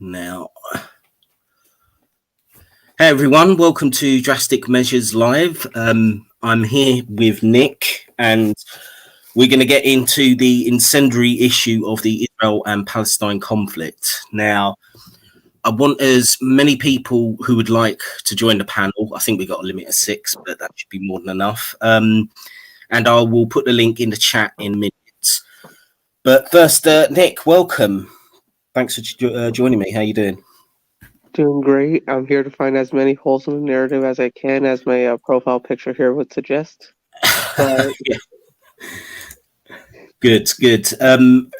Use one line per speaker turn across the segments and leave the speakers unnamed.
Now, hey everyone, welcome to Drastic Measures Live. I'm here with Nick, and we're going to get into the incendiary issue of the Israel and Palestine conflict. Now, I want as many people who would like to join the panel. I think we got a limit of 6, but that should be more than enough. And I will put the link in the chat in minutes. But first, Nick, welcome. Thanks for joining me. How you doing?
Doing great. I'm here to find as many holes in the narrative as I can, as my profile picture here would suggest.
Yeah. Good.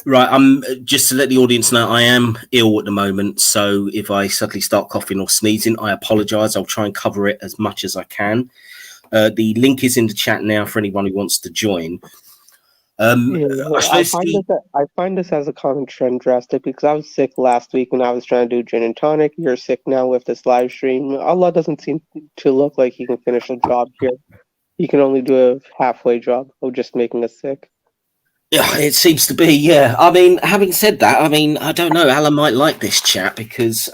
Right, I'm just to let the audience know I am ill at the moment, so if I suddenly start coughing or sneezing, I apologise. I'll try and cover it as much as I can. The link is in the chat now for anyone who wants to join.
I find this as a common trend, Drastic, because I was sick last week when I was trying to do gin and tonic. You're sick now with this live stream. Allah doesn't seem to look like he can finish a job here. He can only do a halfway job of just making us sick.
Yeah, it seems to be. Yeah, I mean, having said that, I mean, I don't know. Alan might like this chat because,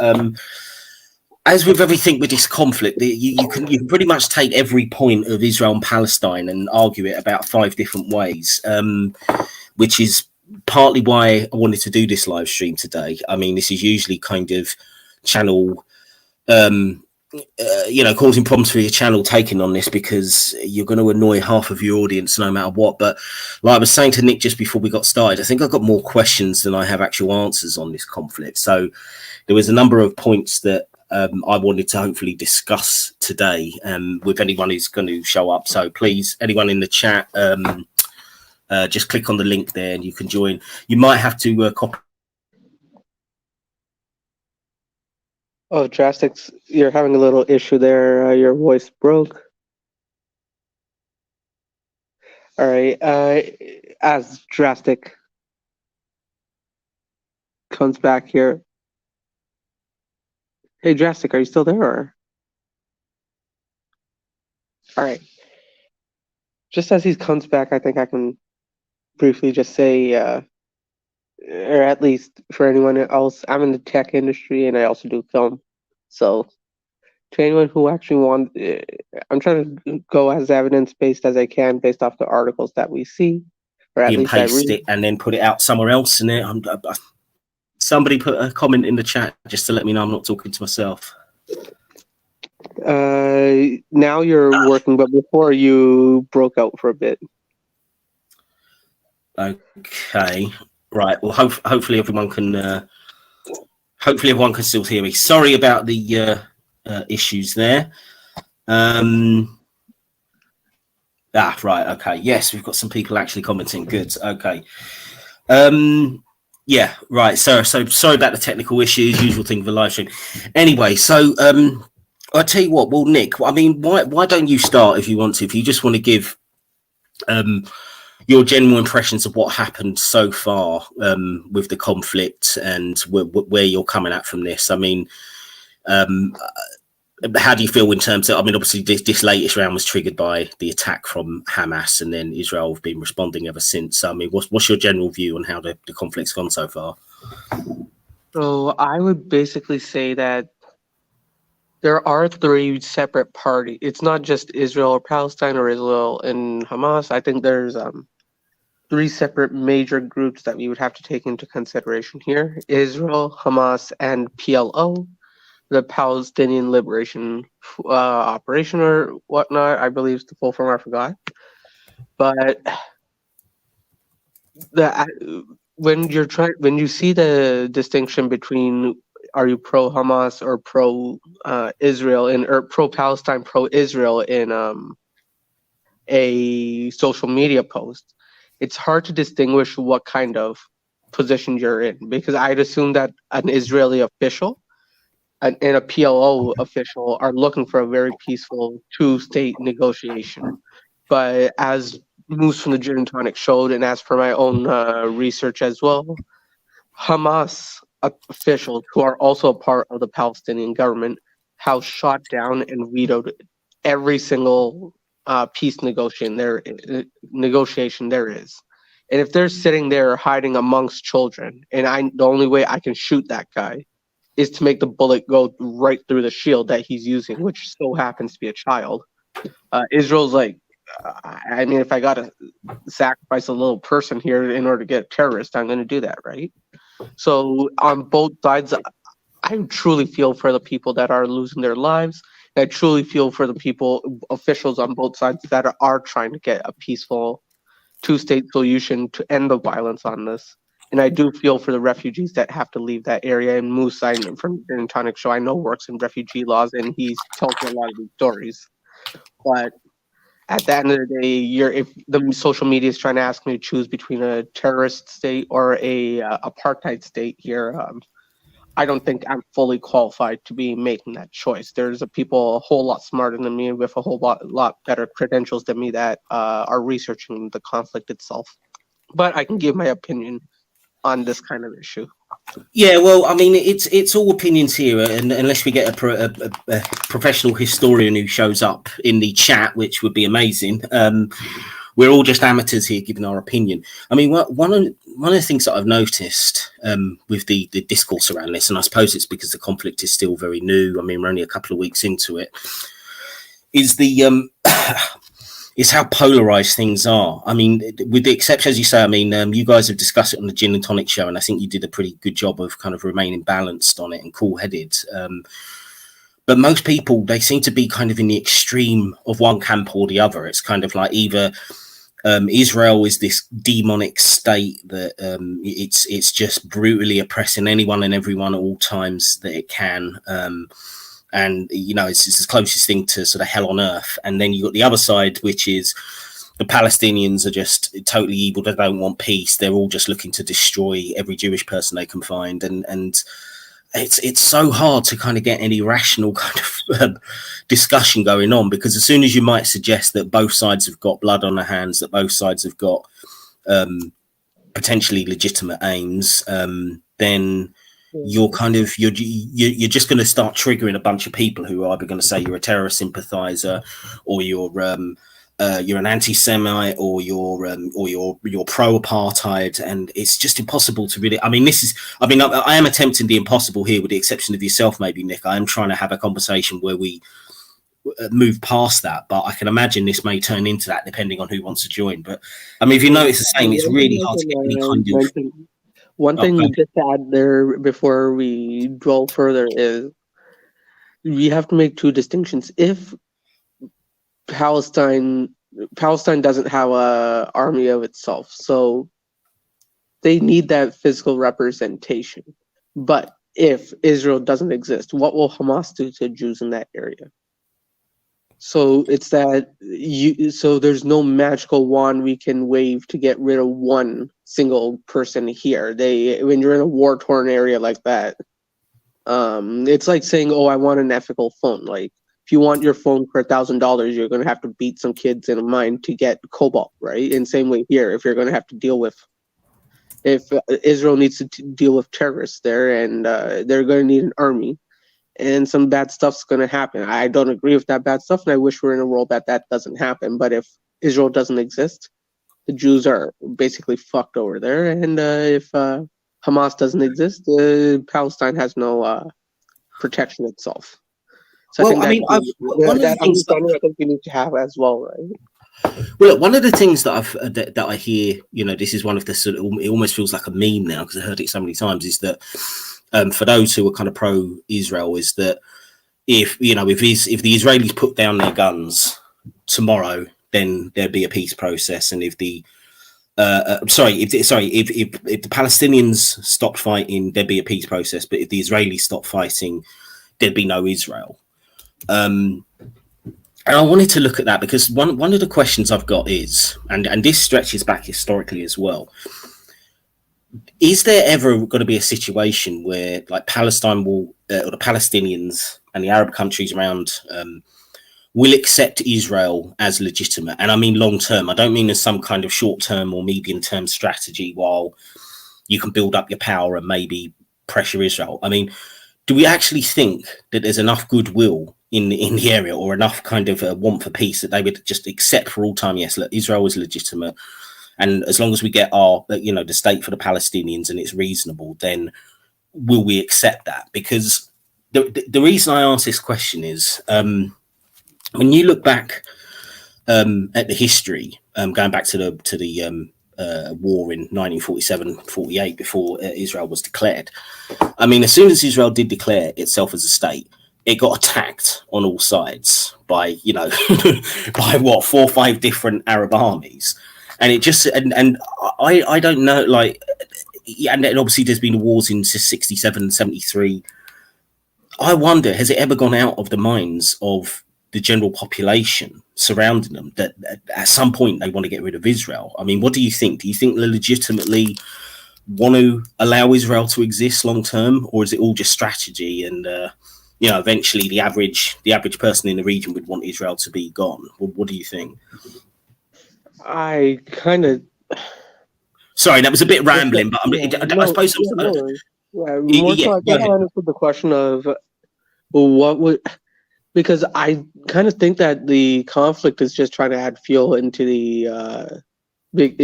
as with everything with this conflict, you can pretty much take every point of Israel and Palestine and argue it about 5 different ways, which is partly why I wanted to do this live stream today. I mean, this is usually kind of channel, causing problems for your channel taking on this because you're going to annoy half of your audience no matter what. But like I was saying to Nick just before we got started, I think I've got more questions than I have actual answers on this conflict. So there was a number of points that I wanted to hopefully discuss today with anyone who's going to show up. So please, anyone in the chat, just click on the link there and you can join. You might have to copy.
Oh, Drastics, you're having a little issue there. Your voice broke. All right. As Drastic comes back here. Hey, Drastic, are you still there? Or? All right. Just as he comes back, I think I can briefly just say, or at least for anyone else, I'm in the tech industry and I also do film. So to anyone who actually wants, I'm trying to go as evidence-based as I can based off the articles that we see, or at least I read.
It and then put it out somewhere else. And somebody put a comment in the chat just to let me know I'm not talking to myself.
Now you're working, but before you broke out for a bit.
Okay, right. Well, hopefully everyone can. Hopefully everyone can still hear me. Sorry about the issues there. Right. Okay. Yes, we've got some people actually commenting. Good. Okay. Yeah. Right. So sorry about the technical issues. Usual thing for live stream. Anyway, so I'll tell you what. Well, Nick, I mean, why don't you start if you want to? If you just want to give your general impressions of what happened so far with the conflict and where you're coming at from this. I mean, how do you feel in terms of, I mean, obviously this latest round was triggered by the attack from Hamas, and then Israel have been responding ever since. So, I mean, what's your general view on how the conflict's gone so far?
So I would basically say that there are 3 separate parties. It's not just Israel or Palestine or Israel and Hamas. I think there's 3 separate major groups that we would have to take into consideration here: Israel, Hamas, and PLO, the Palestinian Liberation Operation or whatnot. I believe is the full form. I forgot. But when you see the distinction between are you pro Hamas or pro Israel or pro Palestine, pro Israel in a social media post, it's hard to distinguish what kind of position you're in, because I'd assume that an Israeli official and a PLO official are looking for a very peaceful 2-state negotiation. But as Moose from the Gin and Tonic showed, and as per my own research as well, Hamas officials who are also a part of the Palestinian government have shot down and vetoed every single peace negotiation there is. And if they're sitting there hiding amongst children, and the only way I can shoot that guy is to make the bullet go right through the shield that he's using, which so happens to be a child. Israel's like, I mean, if I got to sacrifice a little person here in order to get a terrorist, I'm going to do that, right? So on both sides, I truly feel for the people that are losing their lives. I truly feel for the people, officials on both sides that are trying to get a peaceful two-state solution to end the violence on this. And I do feel for the refugees that have to leave that area. And Musa from Tonic Show, I know works in refugee laws, and he's tells me a lot of these stories. But at the end of the day, if the social media is trying to ask me to choose between a terrorist state or a apartheid state here, I don't think I'm fully qualified to be making that choice. There's people a whole lot smarter than me with a whole lot better credentials than me that are researching the conflict itself. But I can give my opinion on this kind of issue.
Yeah, well, I mean, it's all opinions here, and unless we get a professional historian who shows up in the chat, which would be amazing. We're all just amateurs here giving our opinion. I mean, one of the things that I've noticed with the discourse around this, and I suppose it's because the conflict is still very new. I mean, we're only a couple of weeks into it. Is is how polarized things are. I mean, with the exception, as you say, I mean, you guys have discussed it on the Gin and Tonic show, and I think you did a pretty good job of kind of remaining balanced on it and cool-headed. But most people, they seem to be kind of in the extreme of one camp or the other. It's kind of like either Israel is this demonic state that it's just brutally oppressing anyone and everyone at all times that it can. And, you know, it's the closest thing to sort of hell on earth. And then you got the other side, which is the Palestinians are just totally evil. They don't want peace. They're all just looking to destroy every Jewish person they can find. And it's so hard to kind of get any rational kind of discussion going on, because as soon as you might suggest that both sides have got blood on their hands, that both sides have got potentially legitimate aims, then you're just going to start triggering a bunch of people who are either going to say you're a terrorist sympathizer, or you're an anti-Semite, or you're pro-apartheid, and it's just impossible to really. I mean, I am attempting the impossible here, with the exception of yourself, maybe Nick. I am trying to have a conversation where we move past that, but I can imagine this may turn into that depending on who wants to join. But I mean, if you notice the same, it's really hard to get any kind of.
One thing you just add there before we dwell further is we have to make two distinctions. If Palestine doesn't have an army of itself, so they need that physical representation. But if Israel doesn't exist, what will Hamas do to Jews in that area? So it's that so there's no magical wand we can wave to get rid of one single person here. When you're in a war-torn area like that, it's like saying, "Oh, I want an ethical phone." Like, if you want your phone for $1,000, you're going to have to beat some kids in a mine to get cobalt, right? And same way here, if you're going to have to deal with, if Israel needs to deal with terrorists there, and they're going to need an army. And some bad stuff's going to happen. I don't agree with that bad stuff, and I wish we're in a world that doesn't happen. But if Israel doesn't exist, the Jews are basically fucked over there. And if Hamas doesn't exist, Palestine has no protection itself. So
well, I think
I think we need to have as well, right?
Well, one of the things that I hear, you know, this is one of the sort of, it almost feels like a meme now because I heard it so many times, is that for those who are kind of pro-Israel, is that if the Israelis put down their guns tomorrow, then there'd be a peace process, and if the if the Palestinians stopped fighting, there'd be a peace process, but if the Israelis stopped fighting, there'd be no Israel. And I wanted to look at that because one of the questions I've got is, and this stretches back historically as well, is there ever going to be a situation where, like, Palestine will, or the Palestinians and the Arab countries around will accept Israel as legitimate? And I mean long term. I don't mean as some kind of short term or medium term strategy while you can build up your power and maybe pressure Israel. I mean, do we actually think that there's enough goodwill in the area, or enough kind of want for peace, that they would just accept for all time, yes, look, Israel is legitimate, and as long as we get our, the state for the Palestinians and it's reasonable, then will we accept that? Because the reason I ask this question is when you look back at the history, going back to the war in 1947-48 before Israel was declared. I mean, as soon as Israel did declare itself as a state, it got attacked on all sides by, you know, by what, 4 or 5 different Arab armies. And it just, and I don't know, like, and obviously there's been wars in 67, 73. I wonder, has it ever gone out of the minds of the general population surrounding them that at some point they want to get rid of Israel? I mean, what do you think? Do you think they legitimately want to allow Israel to exist long term, or is it all just strategy? And you know, eventually the average person in the region would want Israel to be gone. What do you think?
I kind of.
Sorry, that was a bit rambling, but I suppose.
More so, I think I understood the question of what would, because I kind of think that the conflict is just trying to add fuel into the big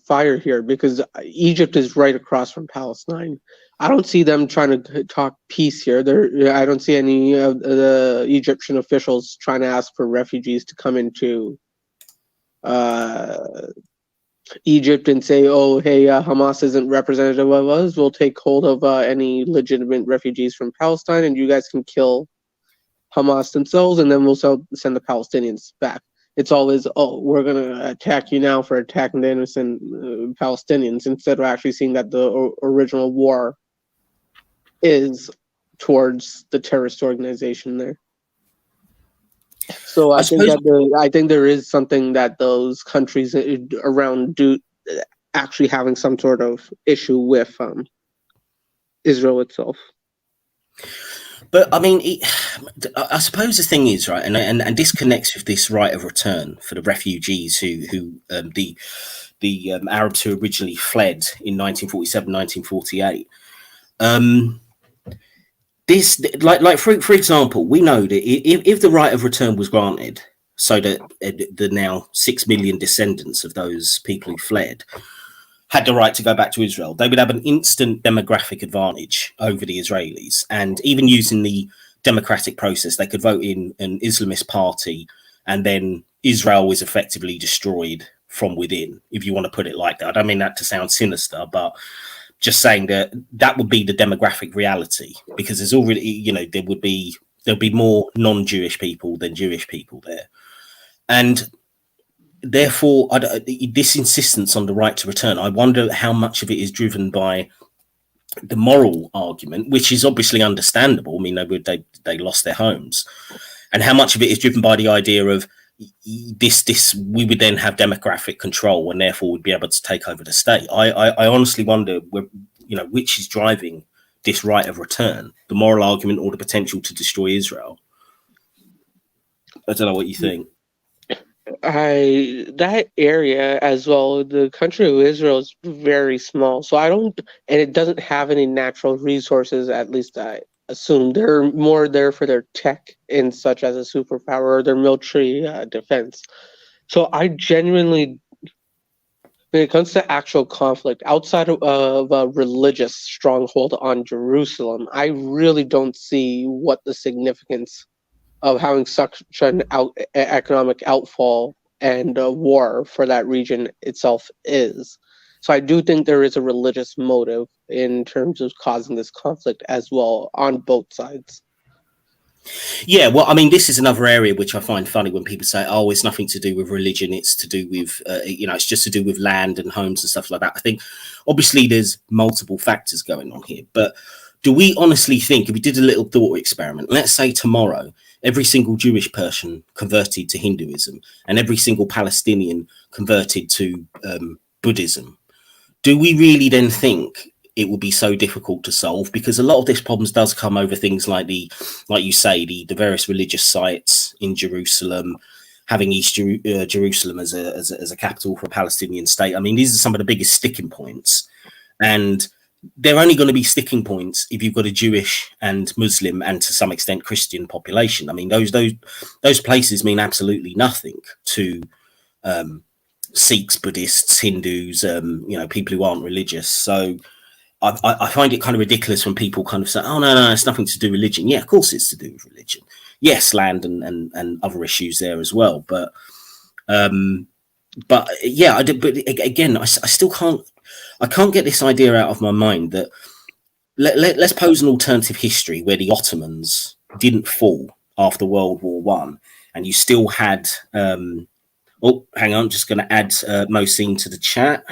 fire here, because Egypt is right across from Palestine. I don't see them trying to talk peace here. I don't see any of the Egyptian officials trying to ask for refugees to come into Egypt and say, oh, hey, Hamas isn't representative of us. We'll take hold of any legitimate refugees from Palestine, and you guys can kill Hamas themselves, and then we'll send the Palestinians back. It's always, oh, we're going to attack you now for attacking the innocent Palestinians, instead of actually seeing that the original war is towards the terrorist organization there. So I think there is something that those countries around do actually having some sort of issue with Israel itself.
But I mean, I suppose the thing is, right, and this connects with this right of return for the refugees who the Arabs who originally fled in 1947, 1948. This, like for example, we know that if the right of return was granted, so that the now 6 million descendants of those people who fled had the right to go back to Israel, they would have an instant demographic advantage over the Israelis. And even using the democratic process, they could vote in an Islamist party, and then Israel is effectively destroyed from within, if you want to put it like that. I don't mean that to sound sinister, but just saying that that would be the demographic reality, because there's already, you know, there'll be more non-Jewish people than Jewish people there. And therefore, this insistence on the right to return, I wonder how much of it is driven by the moral argument, which is obviously understandable. I mean, they lost their homes, and how much of it is driven by the idea of this we would then have demographic control, and therefore would be able to take over the state. I honestly wonder, you know, which is driving this right of return, the moral argument or the potential to destroy Israel. I don't know what you think.
That area as well, the country of Israel is very small, so and it doesn't have any natural resources, at least I assume. They're more there for their tech and such as a superpower, or their military defense. So I genuinely, when it comes to actual conflict outside of a religious stronghold on Jerusalem, I really don't see what the significance of having such an economic outfall and war for that region itself is. So I do think there is a religious motive in terms of causing this conflict as well on both sides.
Yeah, well, I mean, this is another area which I find funny when people say, "Oh, it's nothing to do with religion; it's to do with, you know, it's just to do with land and homes and stuff like that." I think, obviously, there's multiple factors going on here, but do we honestly think, if we did a little thought experiment, let's say tomorrow, every single Jewish person converted to Hinduism and every single Palestinian converted to Buddhism, do we really then think it will be so difficult to solve? Because a lot of this problems does come over things like like you say, the various religious sites in Jerusalem, having East Jerusalem as a capital for a Palestinian state. I mean, these are some of the biggest sticking points, and they're only going to be sticking points if you've got a Jewish and Muslim and to some extent Christian population. I mean, those places mean absolutely nothing to Sikhs, Buddhists, Hindus, you know, people who aren't religious. So I find it kind of ridiculous when people kind of say, "Oh no, it's nothing to do with religion." Yeah, of course it's to do with religion. Yes, land and other issues there as well. But yeah, I did. But again, I still can't. I can't get this idea out of my mind that let's pose an alternative history where the Ottomans didn't fall after World War One, and you still had. Oh, hang on, just going to add Mohsin to the chat.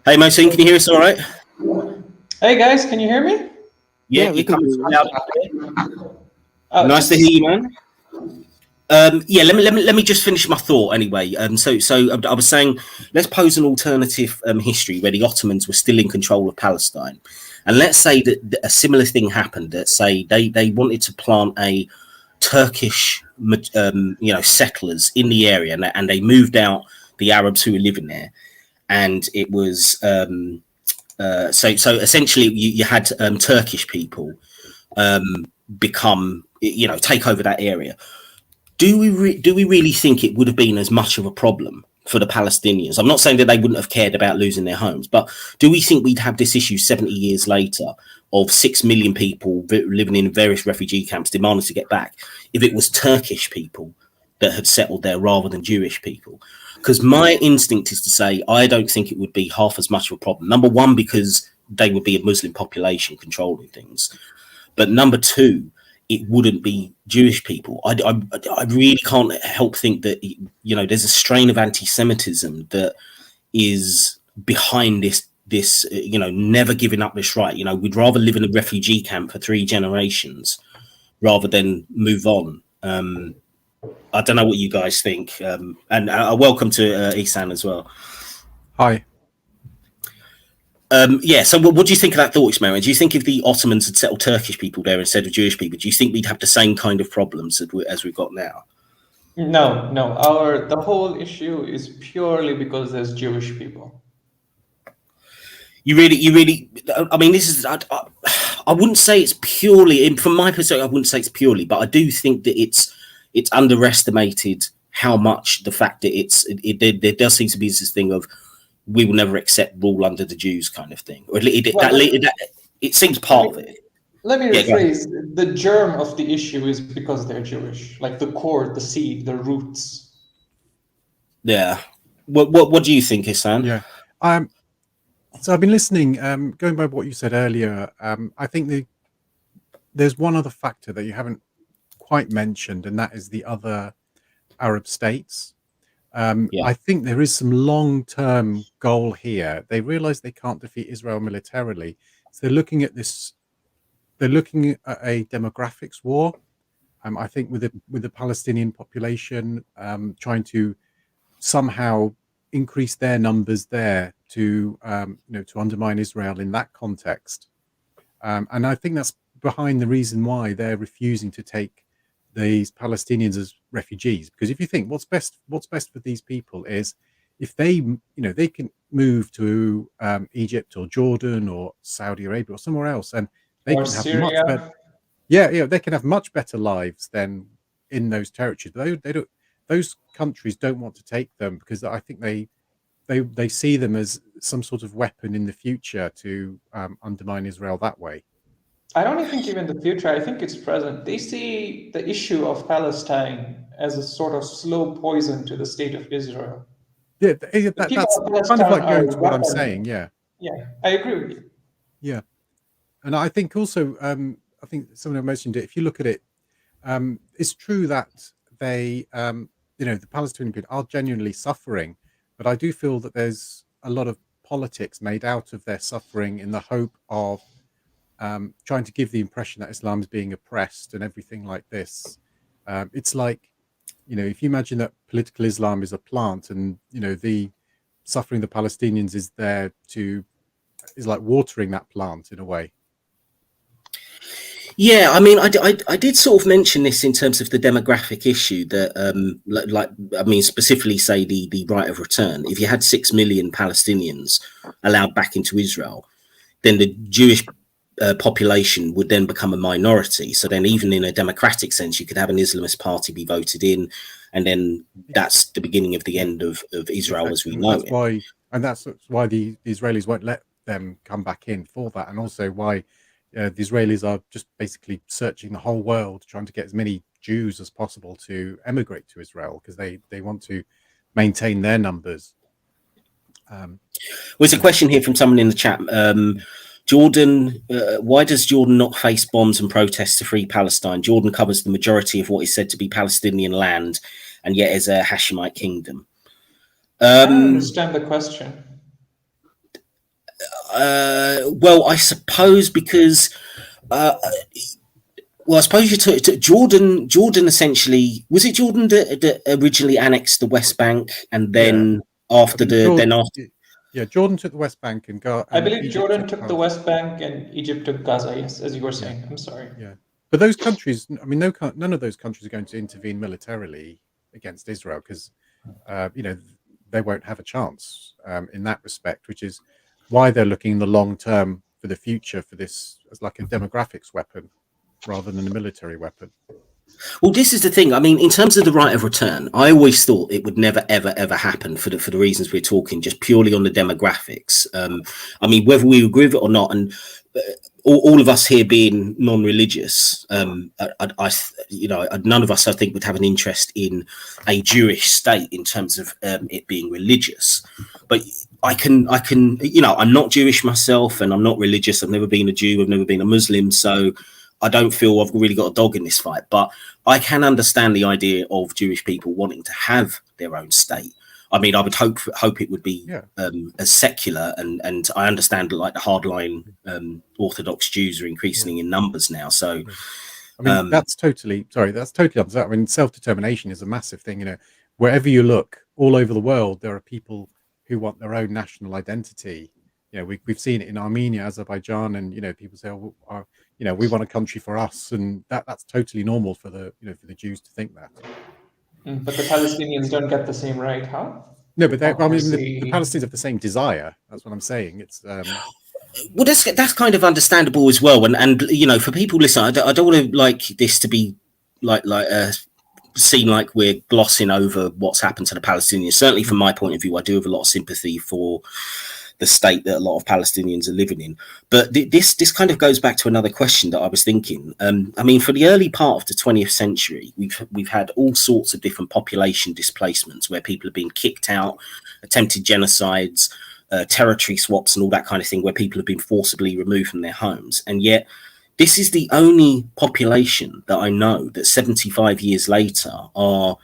Hey, Mohsin, can you hear us all right?
Hey guys, can you hear me?
Yeah,
we
you
can
come
hear you.
loud. Nice to hear you, man. Yeah, let me just finish my thought anyway. So I was saying, let's pose an alternative history where the Ottomans were still in control of Palestine, and let's say that a similar thing happened. That say they wanted to plant a Turkish, settlers in the area, and they moved out the Arabs who were living there, and it was so essentially you had Turkish people become take over that area. Do we really think it would have been as much of a problem for the Palestinians? I'm not saying that they wouldn't have cared about losing their homes, but do we think we'd have this issue 70 years later of 6 million people living in various refugee camps demanding to get back if it was Turkish people that had settled there rather than Jewish people? Because my instinct is to say I don't think it would be half as much of a problem. Number one, because they would be a Muslim population controlling things. But number two, it wouldn't be Jewish people. I really can't help think that there's a strain of anti-Semitism that is behind this never giving up this right. We'd rather live in a refugee camp for 3 generations rather than move on. I don't know what you guys think, and welcome to Isan as well.
Hi.
Yeah, so what do you think of that thought experiment? Do you think if the Ottomans had settled Turkish people there instead of Jewish people, do you think we'd have the same kind of problems as we've got now?
No. The whole issue is purely because there's Jewish people.
You really. I mean, this is. I wouldn't say it's purely, from my perspective. I wouldn't say it's purely, but I do think that it's underestimated how much the fact that there does seem to be this thing of, we will never accept rule under the Jews kind of thing. Or it seems part of it.
Let me rephrase. The germ of the issue is because they're Jewish, like the core, the seed, the roots.
Yeah. What do you think, Isan?
Yeah. So I've been listening, going by what you said earlier. I think there's one other factor that you haven't quite mentioned, and that is the other Arab states. I think there is some long-term goal here. They realize they can't defeat Israel militarily, so they're looking at this. They're looking at a demographics war. I think with the Palestinian population, trying to somehow increase their numbers there to to undermine Israel in that context. And I think that's behind the reason why they're refusing to take these Palestinians as refugees, because if you think what's best for these people is if they they can move to Egypt or Jordan or Saudi Arabia or somewhere else, and they can have
Syria.
much better, they can have much better lives than in those territories. They don't. Those countries don't want to take them because I think they see them as some sort of weapon in the future to undermine Israel that way.
I don't think even the future. I think it's present. They see the issue of Palestine as a sort of slow poison to the state of Israel.
Yeah, that's kind of like going to what I'm saying. Yeah,
I agree with you.
Yeah, and I think also, I think someone mentioned it. If you look at it, it's true that they, the Palestinian people are genuinely suffering, but I do feel that there's a lot of politics made out of their suffering in the hope of trying to give the impression that Islam is being oppressed and everything like this. It's like, if you imagine that political Islam is a plant, and the suffering the Palestinians is like watering that plant in a way.
Yeah, I mean, I did sort of mention this in terms of the demographic issue that, specifically say the right of return. If you had 6 million Palestinians allowed back into Israel, then the Jewish population would then become a minority. So then even in a democratic sense, you could have an Islamist party be voted in, and then that's the beginning of the end of Israel as we know it.
And that's why the Israelis won't let them come back in for that, and also why the Israelis are just basically searching the whole world, trying to get as many Jews as possible to emigrate to Israel, because they want to maintain their numbers.
Well, there's a question here from someone in the chat. Jordan, why does Jordan not face bombs and protests to free Palestine? Jordan covers the majority of what is said to be Palestinian land, and yet is a Hashemite kingdom.
I don't understand the question.
Well, I suppose because, well, I suppose you took Jordan. Jordan essentially, was it Jordan that originally annexed the West Bank, and then after
Jordan took the West Bank and
I believe
Egypt
Jordan took the West Bank and Egypt took Gaza. Yes, as you were saying. I'm sorry.
Yeah, but those countries, I mean, none of those countries are going to intervene militarily against Israel, because they won't have a chance in that respect, which is why they're looking in the long term for the future for this as like a demographics weapon rather than a military weapon.
Well, this is the thing. I mean, in terms of the right of return, I always thought it would never, ever, ever happen for the reasons we're talking, just purely on the demographics. I mean, whether we agree with it or not, and all of us here being non-religious, none of us, I think, would have an interest in a Jewish state in terms of it being religious. But I can, I'm not Jewish myself, and I'm not religious. I've never been a Jew. I've never been a Muslim. So I don't feel I've really got a dog in this fight, but I can understand the idea of Jewish people wanting to have their own state. I mean, I would hope it would be as secular, and I understand that, like, the hardline Orthodox Jews are increasing in numbers now. So,
I mean, that's totally opposite. I mean, self-determination is a massive thing. Wherever you look, all over the world, there are people who want their own national identity. We've seen it in Armenia, Azerbaijan, and people say, we want a country for us, and that's totally normal for the Jews to think that.
But the Palestinians don't get the same right, huh?
No, but the Palestinians have the same desire. That's what I'm saying. It's
well, that's kind of understandable as well. And for people listening, I don't want to like this to be like seem like we're glossing over what's happened to the Palestinians. Certainly, from my point of view, I do have a lot of sympathy for the state that a lot of Palestinians are living in. But this kind of goes back to another question that I was thinking. I mean, for the early part of the 20th century, we've had all sorts of different population displacements where people have been kicked out, attempted genocides, territory swaps, and all that kind of thing, where people have been forcibly removed from their homes. And yet, this is the only population that I know that 75 years later are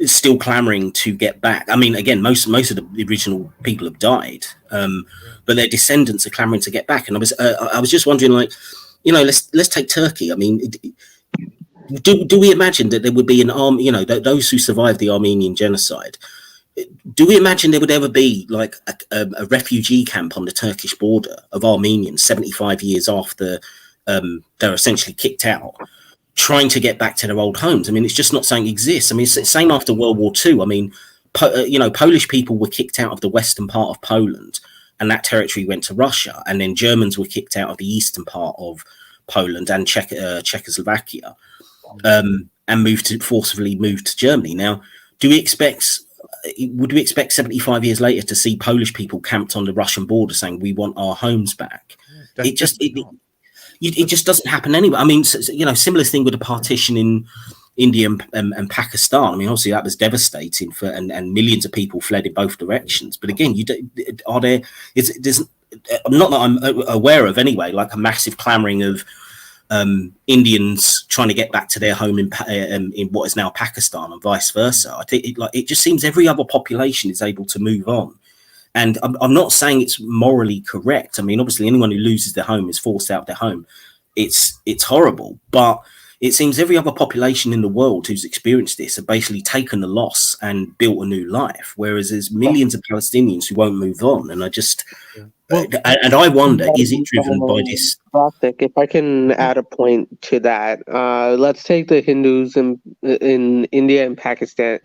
still clamoring to get back. I mean, again, most of the original people have died, but their descendants are clamoring to get back. And I was just wondering, like, let's take Turkey. I mean, do we imagine that there would be an army? Those who survived the Armenian genocide. Do we imagine there would ever be like a refugee camp on the Turkish border of Armenians 75 years after they're essentially kicked out, trying to get back to their old homes? I mean, it's just not something that exists. I mean, it's the same after World War II. I mean, Polish people were kicked out of the western part of Poland, and that territory went to Russia. And then Germans were kicked out of the eastern part of Poland and Czechoslovakia, and forcibly moved to Germany. Now, would we expect 75 years later to see Polish people camped on the Russian border saying we want our homes back? It just doesn't happen anyway. I mean, similar thing with the partition in India and Pakistan. I mean, obviously that was devastating and millions of people fled in both directions. But again, there's not that I'm aware of anyway, like a massive clamoring of Indians trying to get back to their home in what is now Pakistan and vice versa. I think it just seems every other population is able to move on. And I'm not saying it's morally correct. I mean, obviously, anyone who loses their home is forced out of their home. It's horrible. But it seems every other population in the world who's experienced this have basically taken the loss and built a new life, whereas there's millions of Palestinians who won't move on. And I just... and I wonder, is it driven by this?
If I can add a point to that, let's take the Hindus in India and Pakistan,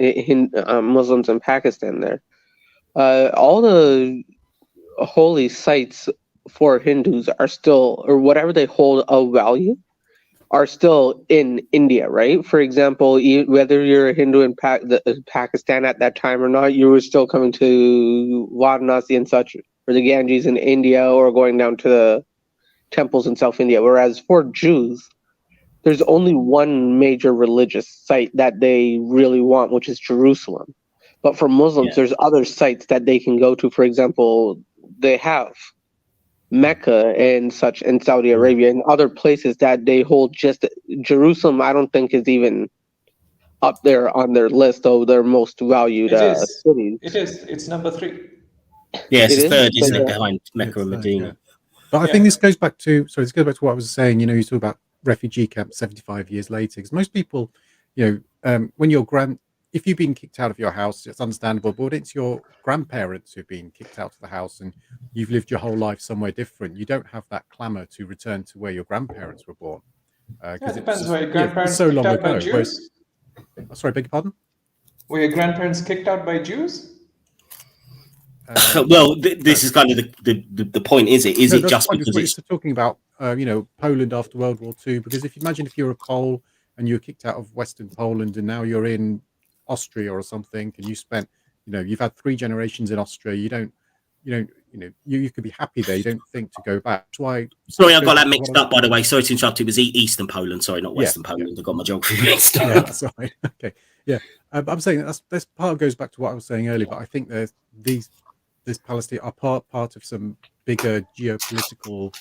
Muslims in Pakistan there. All the holy sites for Hindus are still, or whatever they hold of value, are still in India, right? For example, whether you're a Hindu in Pakistan at that time or not, you were still coming to Varanasi and such, or the Ganges in India, or going down to the temples in South India. Whereas for Jews, there's only one major religious site that they really want, which is Jerusalem. But for Muslims, there's other sites that they can go to. For example, they have Mecca and such in Saudi Arabia and other places that they hold. Just Jerusalem, I don't think is even up there on their list of their most valued
It is.
cities.
It is. It's number 3.
Yeah, it's
It is?
third, isn't
Yeah.
it, behind Mecca and Medina?
But I think this goes back to what I was saying. You talk about refugee camps 75 years later, because most people, when if you've been kicked out of your house, it's understandable, but it's your grandparents who've been kicked out of the house and you've lived your whole life somewhere different. You don't have that clamor to return to where your grandparents were born.
It depends. Were your grandparents
so
kicked
long
out by
ago.
Jews?
Sorry, beg your pardon?
Were your grandparents kicked out by Jews?
Well, this is kind of the point, is it? Is it just because
it's talking about, Poland after World War II? Because if you imagine if you're a Pole and you're kicked out of Western Poland and now you're in Austria or something, and you spent, you've had 3 generations in Austria, you could be happy there. You don't think to go back. That's why.
Sorry, I got that mixed up, by the way. Sorry to interrupt. It was Eastern Poland. Sorry, not Western Poland. I got my geography mixed up.
Yeah, sorry. Okay. Yeah. I'm saying that's part goes back to what I was saying earlier, but I think there's this Palestine are part of some bigger geopolitical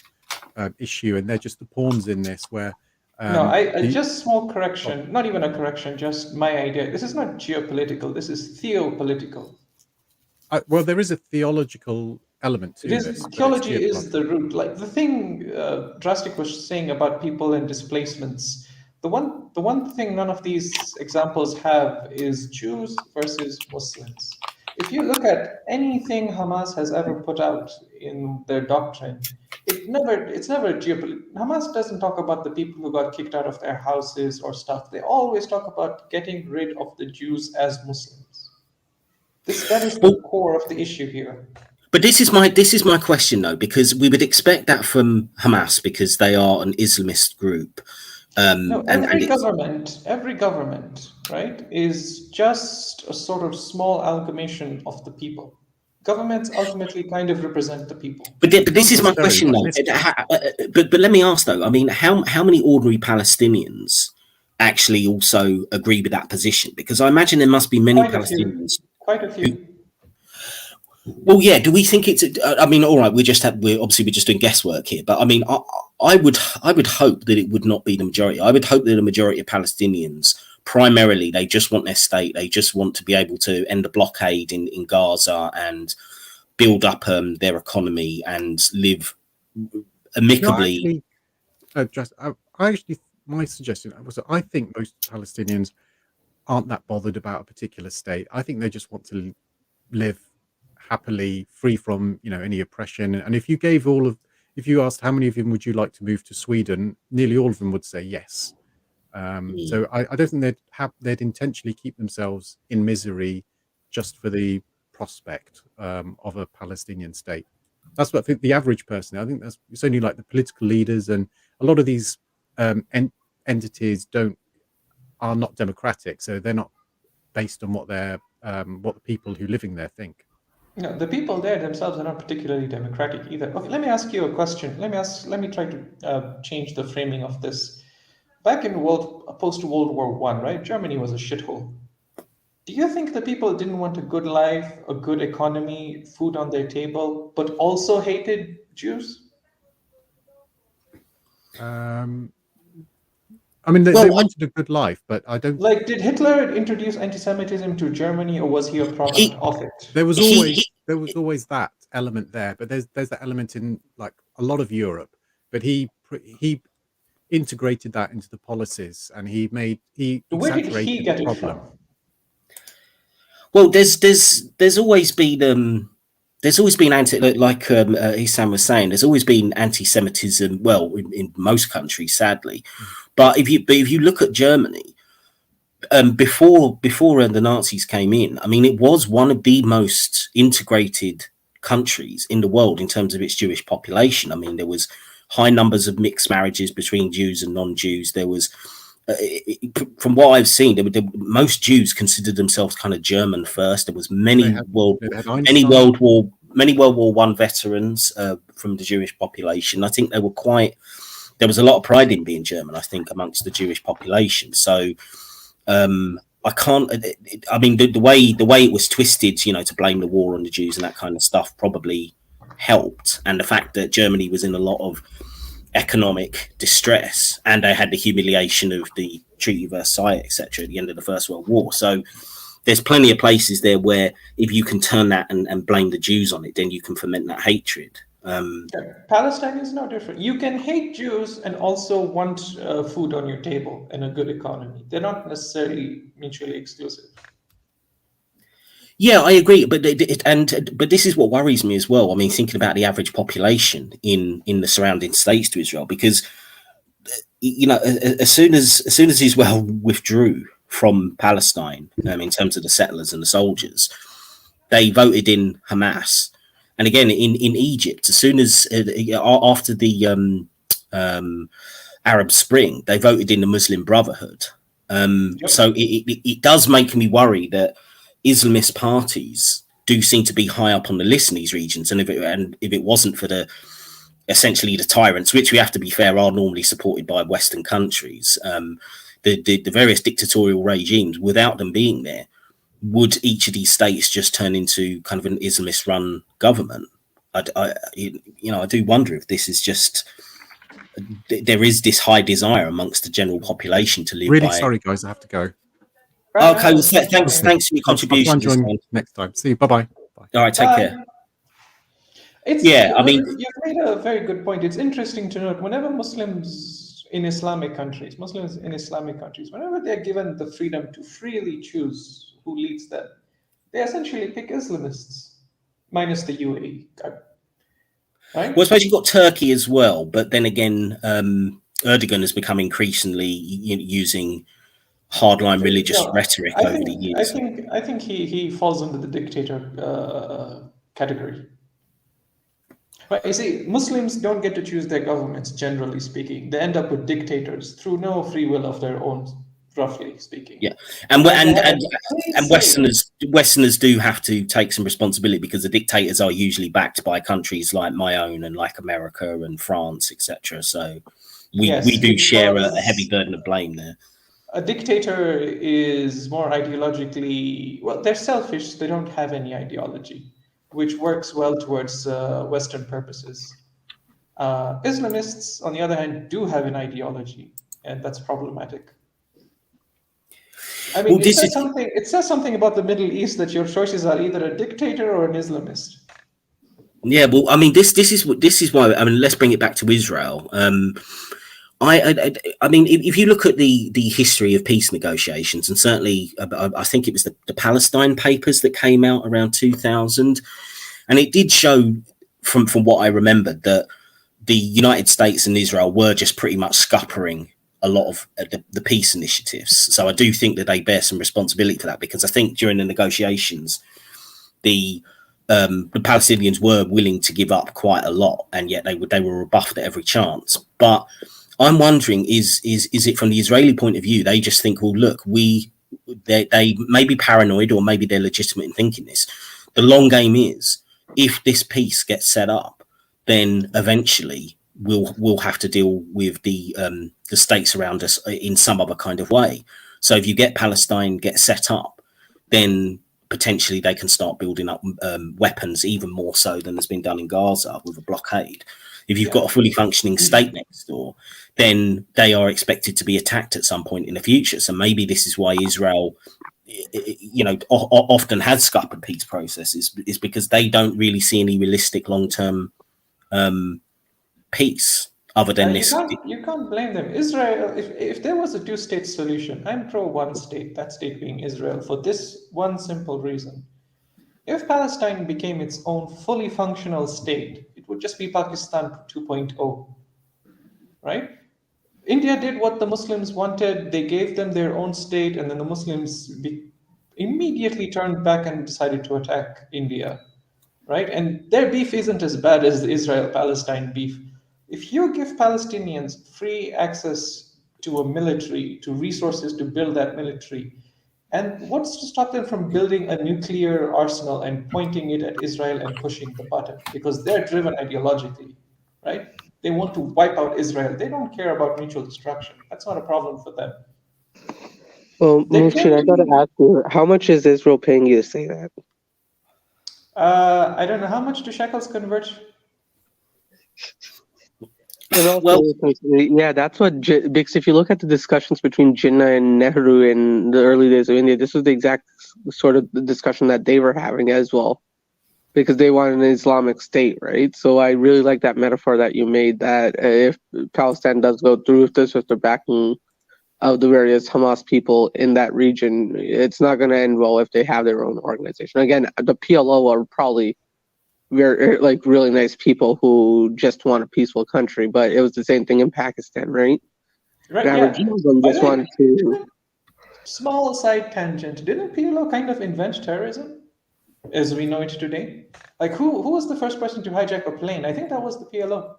issue, and they're just the pawns in this. Where
just small correction, not even a correction, just my idea. This is not geopolitical. This is theopolitical.
Well, there is a theological element to this.
Theology is the root. Like the thing Drastic was saying about people and displacements. The one thing none of these examples have is Jews versus Muslims. If you look at anything Hamas has ever put out in their doctrine, it's never geopolitical. Hamas doesn't talk about the people who got kicked out of their houses or stuff. They always talk about getting rid of the Jews as Muslims. That is the core of the issue here.
But this is my question though, because we would expect that from Hamas because they are an Islamist group.
Every government, right, is just a sort of small amalgamation of the people. Governments ultimately kind of represent the people.
But this is my question though. But let me ask though. I mean, how many ordinary Palestinians actually also agree with that position? Because I imagine there must be many Palestinians.
Quite a few.
Well, yeah. Do we think it's? I mean, all right. We're just doing guesswork here. But I mean, I would hope that it would not be the majority. I would hope that the majority of Palestinians, primarily, they just want their state. They just want to be able to end a blockade in Gaza and build up their economy and live amicably.
My suggestion was that I think most Palestinians aren't that bothered about a particular state. I think they just want to live happily, free from any oppression. And if you asked how many of them would you like to move to Sweden, nearly all of them would say yes. So I don't think they'd intentionally keep themselves in misery just for the prospect of a Palestinian state. That's what I think the average person. I think it's only like the political leaders, and a lot of these entities are not democratic, so they're not based on what the people who living there think.
No, the people there themselves are not particularly democratic either. Okay, let me ask you a question. Let me try to change the framing of this. Back in post-World War I, right? Germany was a shithole. Do you think the people didn't want a good life, a good economy, food on their table, but also hated Jews?
I mean, they wanted a good life, but I don't.
Like, did Hitler introduce anti-Semitism to Germany, or was he a product of it?
There was always that element there, but there's that element in like a lot of Europe. But he integrated that into the policies, and he
Where did he get it from?
Well, there's always been like Hissam was saying, there's always been anti-Semitism. Well, in most countries, sadly, but if you look at Germany, before the Nazis came in, I mean, it was one of the most integrated countries in the world in terms of its Jewish population. I mean, there was high numbers of mixed marriages between Jews and non-Jews. There was, from what I've seen, most Jews considered themselves kind of German first. There was many World War I veterans from the Jewish population. I think there was a lot of pride in being German, I think, amongst the Jewish population. So I can't. I mean, the way it was twisted, to blame the war on the Jews and that kind of stuff probably helped, and the fact that Germany was in a lot of economic distress, and they had the humiliation of the Treaty of Versailles, etc., at the end of the First World War. So there's plenty of places there where if you can turn that and blame the Jews on it, then you can foment that hatred.
Palestine is no different. You can hate Jews and also want food on your table and a good economy. They're not necessarily mutually exclusive.
Yeah, I agree, but this is what worries me as well. I mean, thinking about the average population in the surrounding states to Israel, because as soon as Israel withdrew from Palestine, in terms of the settlers and the soldiers, they voted in Hamas. And again, in Egypt, as soon as after the Arab Spring, they voted in the Muslim Brotherhood. So it does make me worry that Islamist parties do seem to be high up on the list in these regions. And if it wasn't for essentially the tyrants, which we have to be fair are normally supported by Western countries, the various dictatorial regimes, without them being there, would each of these states just turn into kind of an Islamist-run government? I do wonder if this is just there is this high desire amongst the general population to live.
Really sorry, guys, I have to go.
Okay, well, thanks for your contribution.
I'll join next time. See you. Bye-bye.
All right, take care.
You've made a very good point. It's interesting to note whenever Muslims in Islamic countries, whenever they're given the freedom to freely choose who leads them, they essentially pick Islamists, minus the UAE. Right?
Well, I suppose you've got Turkey as well, but then again, Erdogan has become increasingly using hardline religious rhetoric over the years.
I think he falls under the dictator category. But you see, Muslims don't get to choose their governments, generally speaking. They end up with dictators through no free will of their own, roughly speaking.
Yeah, and Westerners do have to take some responsibility, because the dictators are usually backed by countries like my own and like America and France, etc. So we do share a heavy burden of blame there.
A dictator is more ideologically, well, they're selfish. They don't have any ideology, which works well towards Western purposes. Islamists, on the other hand, do have an ideology, and that's problematic. I mean, it says something about the Middle East that your choices are either a dictator or an Islamist.
Yeah, well, I mean, this is why. I mean, let's bring it back to Israel. I mean, if you look at the history of peace negotiations, and certainly I think it was the Palestine papers that came out around 2000, and it did show from what I remembered that the United States and Israel were just pretty much scuppering a lot of the peace initiatives. So I do think that they bear some responsibility for that, because I think during the negotiations, the Palestinians were willing to give up quite a lot, and yet they were rebuffed at every chance. But I'm wondering, is it from the Israeli point of view, they just think, well, look, they may be paranoid, or maybe they're legitimate in thinking this. The long game is, if this peace gets set up, then eventually we'll have to deal with the states around us in some other kind of way. So if you get Palestine get set up, then potentially they can start building up weapons even more so than has been done in Gaza with a blockade. If you've got a fully functioning state next door, then they are expected to be attacked at some point in the future. So maybe this is why Israel, often has scuppered peace processes, is because they don't really see any realistic long-term peace other than this.
You can't blame them. Israel, if there was a two-state solution, I'm pro one state, that state being Israel, for this one simple reason. If Palestine became its own fully functional state, it would just be Pakistan 2.0, right? India did what the Muslims wanted. They gave them their own state, and then the Muslims immediately turned back and decided to attack India, right? And their beef isn't as bad as the Israel-Palestine beef. If you give Palestinians free access to a military, to resources to build that military, and what's to stop them from building a nuclear arsenal and pointing it at Israel and pushing the button? Because they're driven ideologically, right? They want to wipe out Israel. They don't care about mutual destruction. That's not a problem for them.
Well,
They
Mushin, I gotta
clearly,
ask you, how much is Israel paying you to say that?
I don't know how much do shekels convert.
And also,
Well,
yeah, that's what, because if you look at the discussions between Jinnah and Nehru in the early days of India, this was the exact sort of discussion that they were having as well, because they wanted an Islamic state, right? So I really like that metaphor that you made, that if Palestine does go through with this, with the backing of the various Hamas people in that region, it's not going to end well if they have their own organization. Again, the PLO are probably very like really nice people who just want a peaceful country, but it was the same thing in Pakistan, right?
Right,
Average
yeah.
Muslim
By
just
the way,
wanted to.
small side tangent. Didn't PLO kind of invent terrorism as we know it today? Like who was the first person to hijack a plane? I think that was the PLO.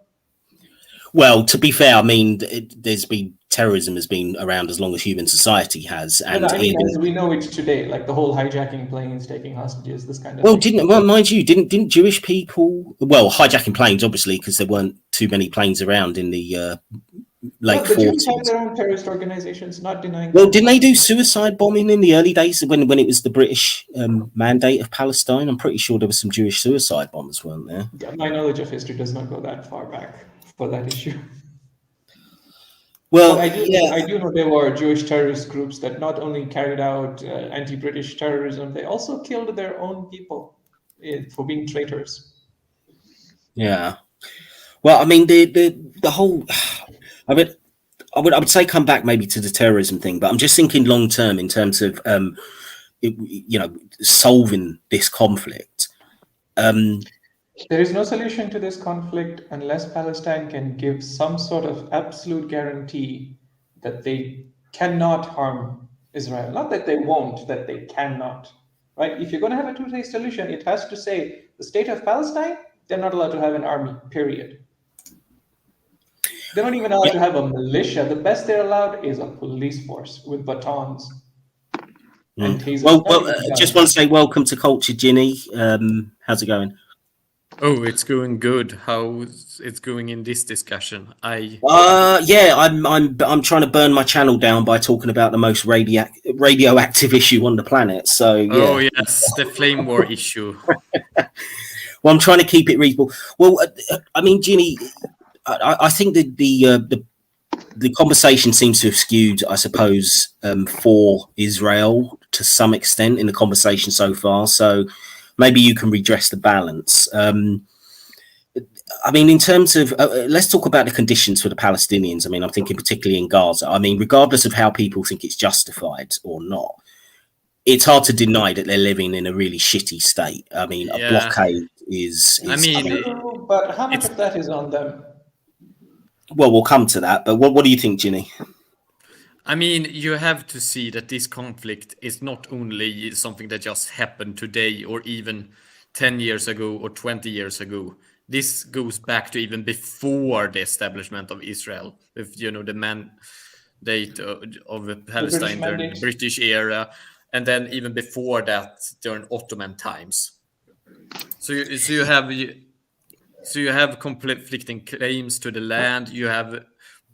well, to be fair, I mean, there's been terrorism has been around as long as human society has,
No, no,
and
I mean
even
as we know it today, like the whole hijacking planes, taking hostages, this kind of
well,
thing.
mind you, didn't Jewish people, well, hijacking planes, obviously, because there weren't too many planes around in the late
No, the Jews have
40s.
their own terrorist organizations, not denying
Well,
that.
didn't they do suicide bombing in the early days when it was the British mandate of Palestine? I'm pretty sure there were some Jewish suicide bombers, weren't there?
Yeah, my knowledge of history does not go that far back for that issue. But
Well,
I
yeah,
do know there were Jewish terrorist groups that not only carried out anti-British terrorism, they also killed their own people for being traitors.
yeah. Well, I mean, the whole, I mean, I would say come back maybe to the terrorism thing, but I'm just thinking long term in terms of solving this conflict.
There is no solution to this conflict unless Palestine can give some sort of absolute guarantee that they cannot harm Israel. Not that they won't, that they cannot. Right? If you're going to have a two-state solution, it has to say the state of Palestine, they're not allowed to have an army, period. They're not even allowed to have a militia. The best they're allowed is a police force with batons and tasers.
Well,
Not even
just
guns.
want to say welcome to Culture, Ginny. How's it going?
Oh, it's going good. How's it's going in this discussion?
Yeah, I'm trying to burn my channel down by talking about the most radioactive issue on the planet. So yeah.
Oh yes, the flame war issue.
Well, I'm trying to keep it reasonable. Well, I mean, Ginny, I think that the conversation seems to have skewed, I suppose, for Israel to some extent in the conversation so far. So maybe you can redress the balance. I mean, in terms of, let's talk about the conditions for the Palestinians. I mean, I'm thinking particularly in Gaza. I mean, regardless of how people think it's justified or not, it's hard to deny that they're living in a really shitty state. I mean, a blockade is
I mean,
True, but how much of that is on them?
well, we'll come to that. But what do you think, Ginny?
I mean, you have to see that this conflict is not only something that just happened today or even 10 years ago or 20 years ago. This goes back to even before the establishment of Israel, with the mandate of Palestine during the
mandate.
British era, and then even before that during Ottoman times. So you have conflicting claims to the land. You have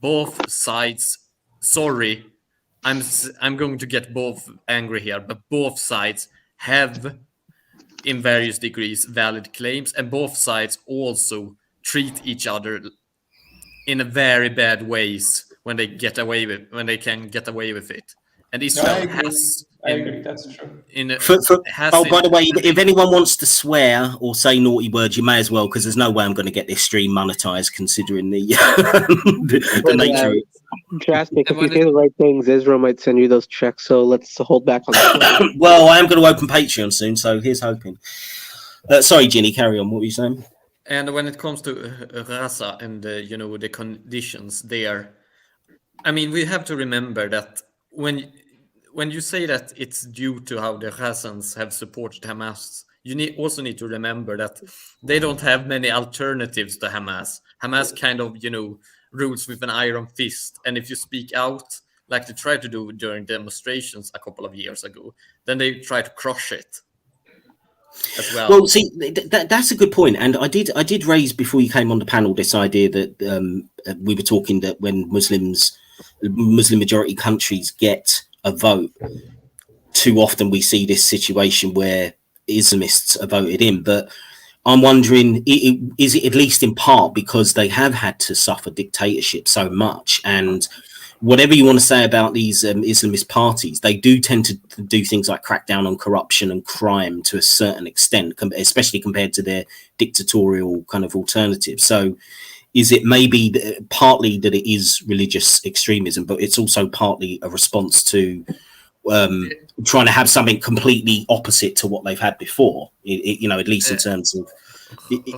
both sides. Sorry, I'm going to get both angry here, but both sides have, in various degrees, valid claims, and both sides also treat each other in a very bad ways when they can get away with it. And Israel
I agree. That's true.
By the way, if anyone wants to swear or say naughty words, you may as well, because there's no way I'm going to get this stream monetized considering the nature of it.
Drastic. If you say the right things, Israel might send you those checks. So let's hold back on that.
Well, I am going to open Patreon soon, so here's hoping. Sorry, Ginny, carry on. What were you saying?
And when it comes to Gaza and the conditions there, I mean, we have to remember that when you say that it's due to how the Gazans have supported Hamas, also need to remember that they don't have many alternatives to Hamas. Hamas kind of, rules with an iron fist. And if you speak out, like they tried to do during demonstrations a couple of years ago, then they try to crush it as well.
Well, see, that's a good point, and I did raise before you came on the panel this idea that we were talking that when Muslim majority countries get a vote, too often we see this situation where Islamists are voted in. But I'm wondering, is it at least in part because they have had to suffer dictatorship so much? And whatever you want to say about these Islamist parties, they do tend to do things like crack down on corruption and crime to a certain extent, especially compared to their dictatorial kind of alternatives. So is it maybe partly that it is religious extremism, but it's also partly a response to trying to have something completely opposite to what they've had before, at least in terms of...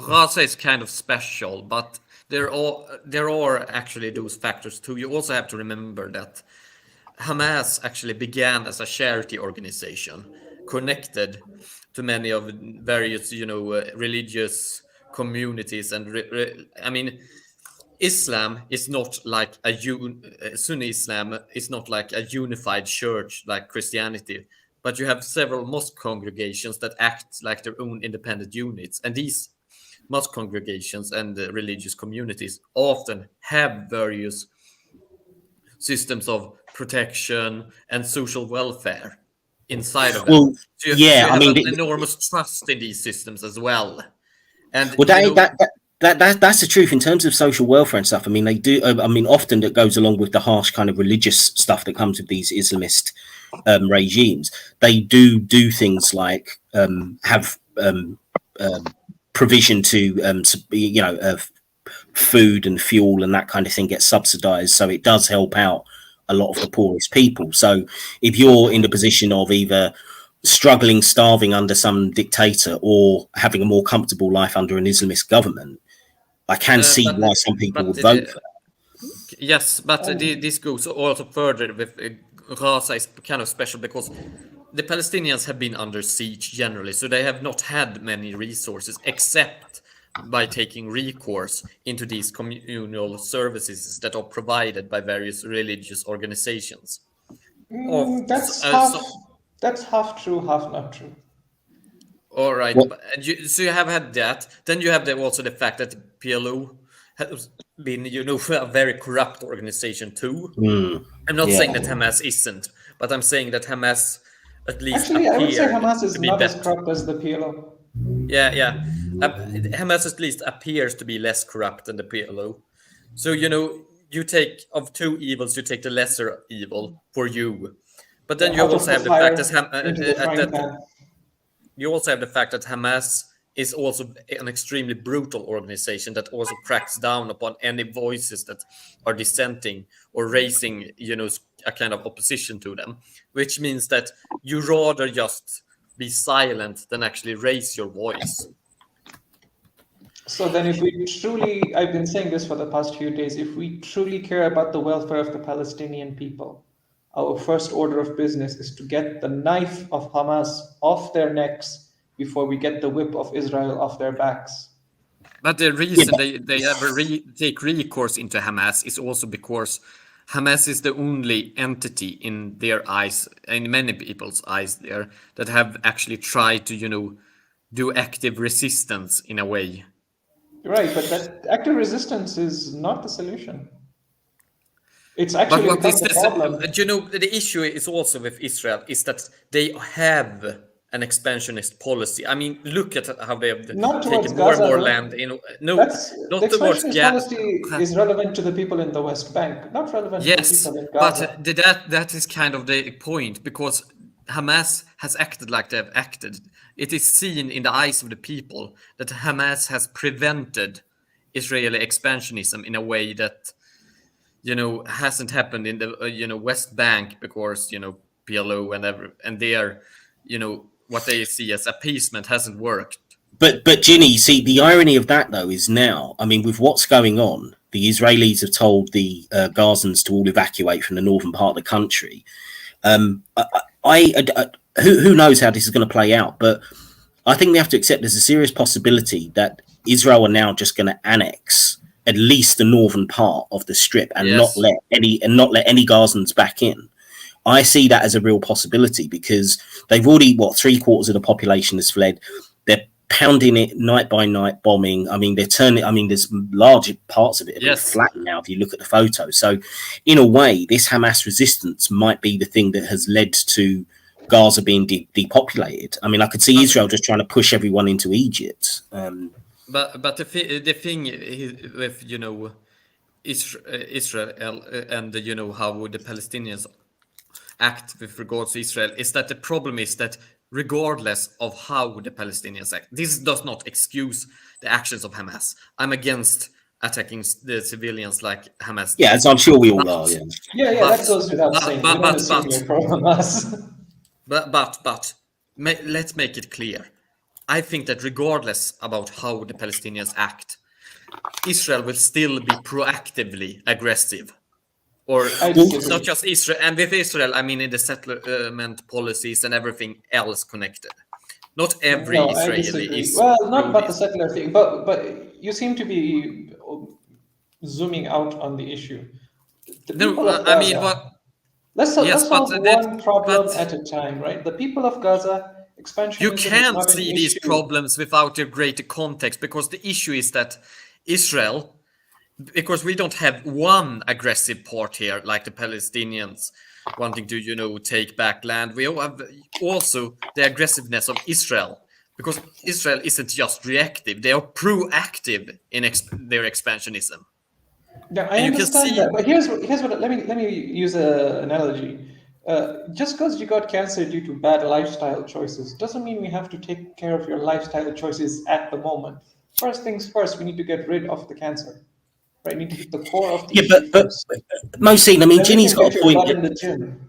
Gaza is kind of special, but there are actually those factors too. You also have to remember that Hamas actually began as a charity organization connected to many of various, religious communities. And I mean, Islam is not like Sunni Islam is not like a unified church like Christianity, but you have several mosque congregations that act like their own independent units. And these mosque congregations and religious communities often have various systems of protection and social welfare inside of them.
Well,
so you
yeah,
have
I mean,
an enormous trust in these systems as well. And
well, that's the truth in terms of social welfare and stuff. I mean, they do. I mean, often that goes along with the harsh kind of religious stuff that comes with these Islamist regimes. They do things like have provision to food and fuel and that kind of thing gets subsidized, so it does help out a lot of the poorest people. So if you're in the position of either struggling, starving under some dictator, or having a more comfortable life under an Islamist government, I can see why some people would vote for that.
Yes, but this goes also further with Gaza is kind of special because the Palestinians have been under siege generally, so they have not had many resources except by taking recourse into these communal services that are provided by various religious organizations.
That's half true, half not true.
All right, so you have had that. Then you have also the fact that PLO has been, a very corrupt organization too. I'm not saying that Hamas isn't, but I'm saying that Hamas at least
I would say Hamas is not as corrupt as the PLO.
Yeah. Hamas at least appears to be less corrupt than the PLO. So, you take of two evils, you take the lesser evil for you. But then you also have the fact that you also have the fact that Hamas is also an extremely brutal organization that also cracks down upon any voices that are dissenting or raising, a kind of opposition to them, which means that you rather just be silent than actually raise your voice.
So then if we truly, I've been saying this for the past few days, if we truly care about the welfare of the Palestinian people, our first order of business is to get the knife of Hamas off their necks before we get the whip of Israel off their backs.
But the reason they ever take recourse into Hamas is also because Hamas is the only entity in their eyes, in many people's eyes there, that have actually tried to, do active resistance in a way.
Right, but that active resistance is not the solution. It's actually the problem.
The issue is also with Israel is that they have an expansionist policy. I mean, look at how they have taken more and more land.
The expansionist policy is relevant to the people in the West Bank, not relevant to the people in Gaza.
But that is kind of the point, because Hamas has acted like they have acted. It is seen in the eyes of the people that Hamas has prevented Israeli expansionism in a way that hasn't happened in the West Bank, because PLO and their what they see as appeasement hasn't worked.
But Ginny, you see, the irony of that though is now, I mean, with what's going on, the Israelis have told the Gazans to all evacuate from the northern part of the country. Who knows how this is going to play out? But I think we have to accept there's a serious possibility that Israel are now just going to annex at least the northern part of the strip and
Yes.
not let any Gazans back in. I see that as a real possibility because they've already, 3/4 of the population has fled. They're pounding it night by night, bombing. I mean, they're turning. I mean, there's large parts of it have been
Yes.
flattened now if you look at the photo. So, in a way, this Hamas resistance might be the thing that has led to Gaza being depopulated. I mean, I could see Israel just trying to push everyone into Egypt.
But the thing with Israel and how the Palestinians act with regards to Israel is that the problem is that regardless of how the Palestinians act, this does not excuse the actions of Hamas. I'm against attacking the civilians like Hamas.
Yeah, as I'm sure we all are. Yeah.
Yeah, that goes without saying. We don't assume you're pro Hamas.
But let's make it clear. I think that regardless about how the Palestinians act, Israel will still be proactively aggressive. Or it's not just Israel, and with Israel, I mean in the settlement policies and everything else connected. Not every Israeli is.
Well, not about the settler thing, but you seem to be zooming out on the issue.
I mean, what?
Let's solve one problem at a time, right? The people of Gaza.
You can't see these problems without a greater context, because the issue is that Israel, because we don't have one aggressive part here like the Palestinians wanting to take back land. We have also the aggressiveness of Israel, because Israel isn't just reactive, they are proactive in their expansionism.
Yeah, I understand that, but here's what let me use an analogy. Just because you got cancer due to bad lifestyle choices doesn't mean we have to take care of your lifestyle choices at the moment. First things first, we need to get rid of the cancer. Right? We need to hit the core of the issue first.
Mohsin, I mean, Ginny's got a point.
In the gym.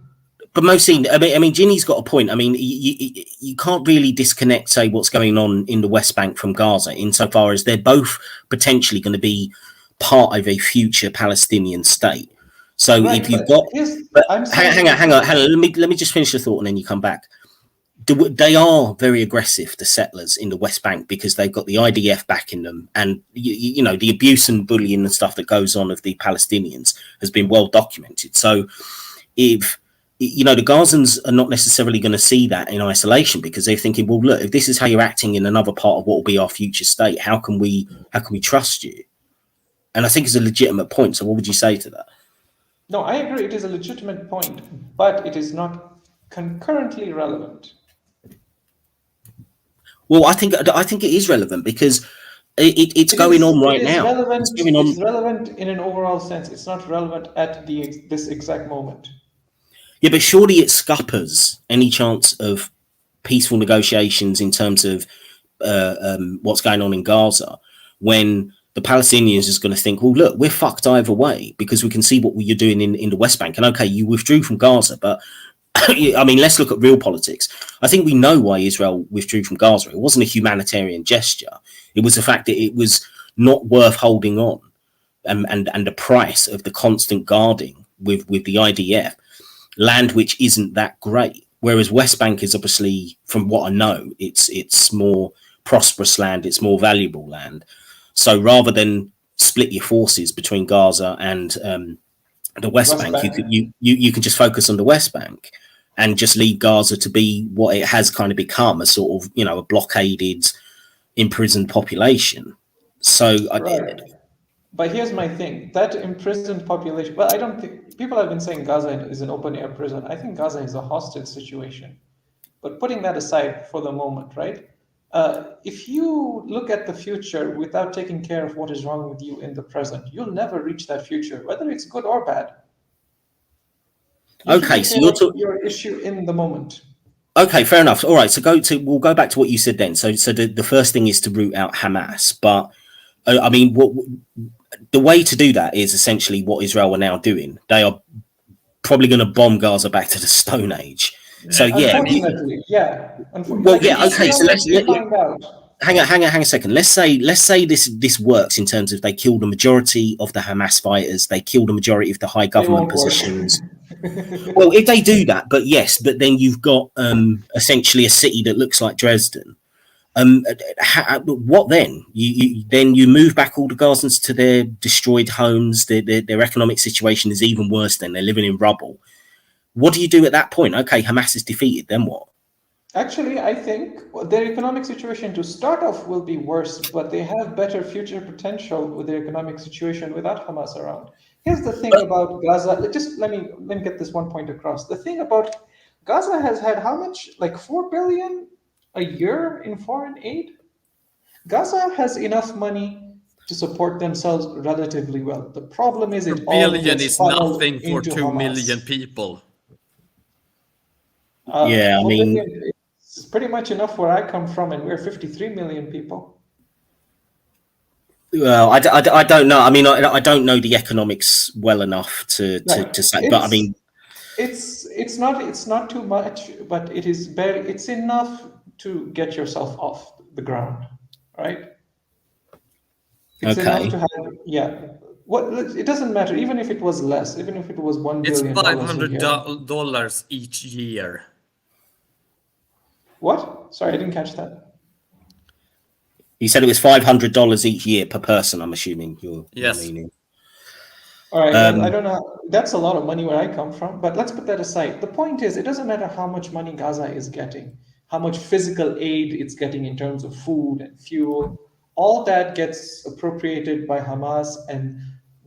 But Mohsin, I mean, Ginny's got a point. I mean, you can't really disconnect, say, what's going on in the West Bank from Gaza, insofar as they're both potentially going to be part of a future Palestinian state. So
right,
if you've got, hang on, let me just finish the thought and then you come back. They are very aggressive, the settlers in the West Bank, because they've got the IDF backing them, and the abuse and bullying and stuff that goes on of the Palestinians has been well documented. So if the Gazans are not necessarily going to see that in isolation, because they're thinking, well, look, if this is how you're acting in another part of what will be our future state, how can we trust you? And I think it's a legitimate point. So what would you say to that?
No, I agree. It is a legitimate point, but it is not concurrently relevant.
Well, I think it is relevant because it's going on right now.
It's relevant in an overall sense. It's not relevant at this exact moment.
Yeah, but surely it scuppers any chance of peaceful negotiations in terms of what's going on in Gaza when the Palestinians is going to think, well, look, we're fucked either way because we can see what you're doing in the West Bank. And okay, you withdrew from Gaza, but I mean, let's look at real politics. I think we know why Israel withdrew from Gaza. It wasn't a humanitarian gesture. It was the fact that it was not worth holding on and the price of the constant guarding with the IDF, land which isn't that great. Whereas West Bank is obviously, from what I know, it's more prosperous land, it's more valuable land. So rather than split your forces between Gaza and the West Bank, you can just focus on the West Bank and just leave Gaza to be what it has kind of become, a sort of, a blockaded, imprisoned population. So
right. But here's my thing. That imprisoned population, well, I don't think, people have been saying Gaza is an open air prison. I think Gaza is a hostage situation. But putting that aside for the moment, right? If you look at the future without taking care of what is wrong with you in the present, you'll never reach that future, whether it's good or bad.
Okay, so you're talking
your issue in the moment.
Okay, fair enough. All right, so we'll go back to what you said then. So the first thing is to root out Hamas, but I mean, the way to do that is essentially what Israel are now doing. They are probably going to bomb Gaza back to the Stone Age. So yeah,
unfortunately,
well, yeah, okay. So let's
find out.
Hang on a second. Let's say this works in terms of they kill the majority of the Hamas fighters, they kill the majority of the high government positions. Well, if they do that, but then you've got essentially a city that looks like Dresden, What then? You move back all the Gazans to their destroyed homes. Their economic situation is even worse. Then they're living in rubble. What do you do at that point? Okay, Hamas is defeated. Then what?
Actually, I think their economic situation to start off will be worse, but they have better future potential with their economic situation without Hamas around. Here's the thing about Gaza. Just let me get this one point across. The thing about Gaza has had how much? Like 4 billion a year in foreign aid? Gaza has enough money to support themselves relatively well. The problem is it
A
all
billion
gets
is
funneled
nothing for
into
2 million
Hamas.
people.
Yeah, I
4
mean,
billion is pretty much enough where I come from, and we're 53 million people.
well, I don't know. I mean, I don't know the economics well enough to
Right.
say, but I mean,
It's not too much, but it is barely. It's enough to get yourself off the ground, right? It's enough
okay.
to have, yeah. What it doesn't matter, even if it was less, even if it was $1
It's
billion a year.
$500 each year.
What? Sorry, I didn't catch that.
You said it was $500 each year per person. I'm assuming you're
Yes.
meaning.
All right, well, I don't know. That's a lot of money where I come from, but let's put that aside. The point is, it doesn't matter how much money Gaza is getting, how much physical aid it's getting in terms of food and fuel. All that gets appropriated by Hamas, and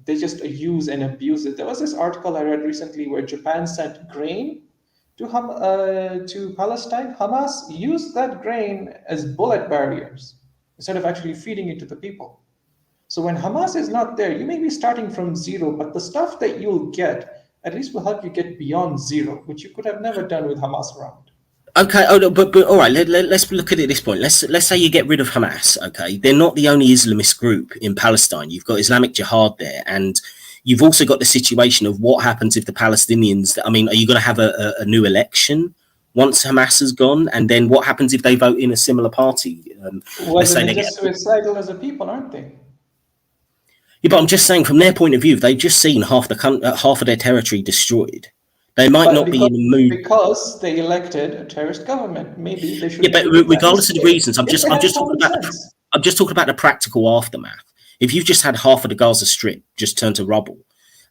they just use and abuse it. There was this article I read recently where Japan sent grain to Palestine. Hamas used that grain as bullet barriers instead of actually feeding it to the people. So when Hamas is not there, you may be starting from zero, but the stuff that you'll get at least will help you get beyond zero, which you could have never done with Hamas around.
Okay, but all right. Let's look at it at this point. Let's say you get rid of Hamas. Okay, they're not the only Islamist group in Palestine. You've got Islamic Jihad there, and you've also got the situation of what happens if the Palestinians. I mean, are you going to have a new election once Hamas has gone, and then what happens if they vote in a similar party?
Well,
Let's say
they're
they
just suicidal as a people, aren't they?
Yeah, but I'm just saying, from their point of view, they've just seen half of their territory destroyed. They might
But
not be in the mood.
because they elected a terrorist government. Maybe they should.
Yeah, but regardless of the reasons, I'm just talking about
sense.
I'm just talking about the practical aftermath. If you've just had half of the Gaza Strip just turn to rubble,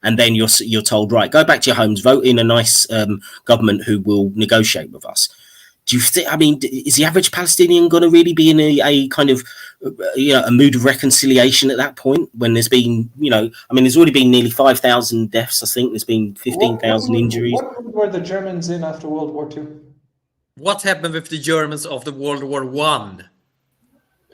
and then you're told, right, go back to your homes, vote in a nice government who will negotiate with us. Do you think? I mean, is the average Palestinian going to really be in a kind of a mood of reconciliation at that point? When there's been, I mean, there's already been nearly 5,000 deaths. I think there's been 15,000 injuries.
What mood were the Germans in after World War II?
What happened with the Germans after World War One?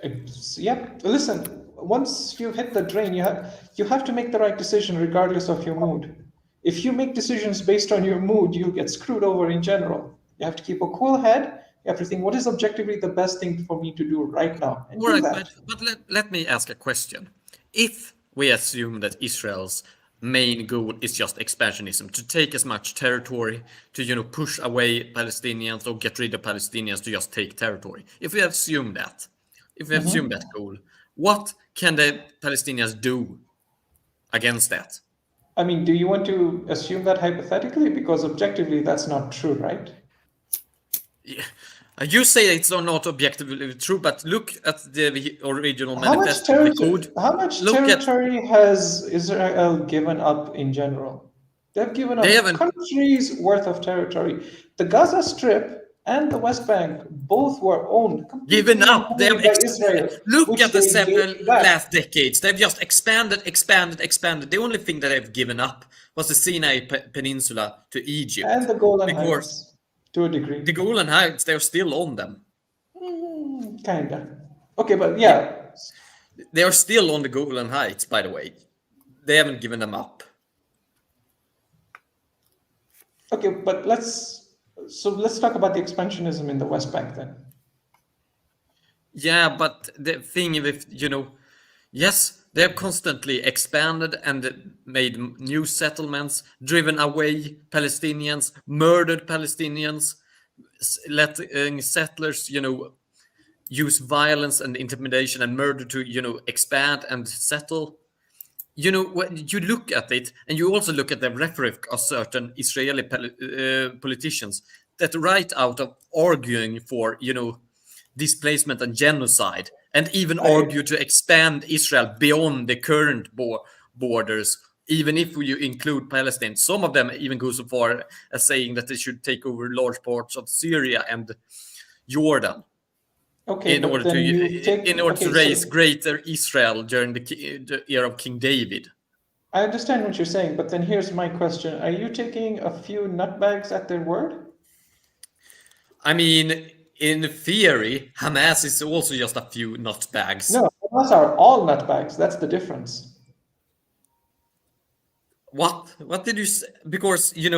Yep. Listen, once you hit the drain, you have to make the right decision regardless of your mood. If you make decisions based on your mood, you'll get screwed over in general. You have to keep a cool head. You have to think, what is objectively the best thing for me to do right now? And
All
do
right,
that.
but let me ask a question. If we assume that Israel's main goal is just expansionism, to take as much territory, to push away Palestinians or get rid of Palestinians to just take territory. If we assume that, goal, what can the Palestinians do against that?
I mean, do you want to assume that hypothetically? Because objectively, that's not true, right?
Yeah. You say it's not objectively true, but look at the original
How much
manifesto of the code.
territory has Israel given up in general? They've given up countries worth of territory. The Gaza Strip and the West Bank both were owned.
Given up. They have
by Israel.
Look at the last
last
decades. They've just expanded. The only thing that they've given up was the Sinai Peninsula to Egypt.
And the Golan Heights, to a degree.
The Golan Heights, they're still on them.
Kinda. Okay, but yeah.
They are still on the Golan Heights, by the way. They haven't given them up.
Okay, but let's talk about the expansionism in the West Bank then.
Yeah, but the thing with, yes, they have constantly expanded and made new settlements, driven away Palestinians, murdered Palestinians, letting settlers, use violence and intimidation and murder to, expand and settle. When you look at it, and you also look at the rhetoric of certain Israeli politicians that right out of arguing for, displacement and genocide, and even argue to expand Israel beyond the current borders, even if you include Palestine. Some of them even go so far as saying that they should take over large parts of Syria and Jordan
Okay,
in
but
order
then you take
to raise greater Israel during the era of King David.
I understand what you're saying, but then here's my question: are you taking a few nutbags at their word?
I mean, in theory, Hamas is also just a few nutbags.
No, Hamas are all nutbags. That's the difference.
What did you say? Because you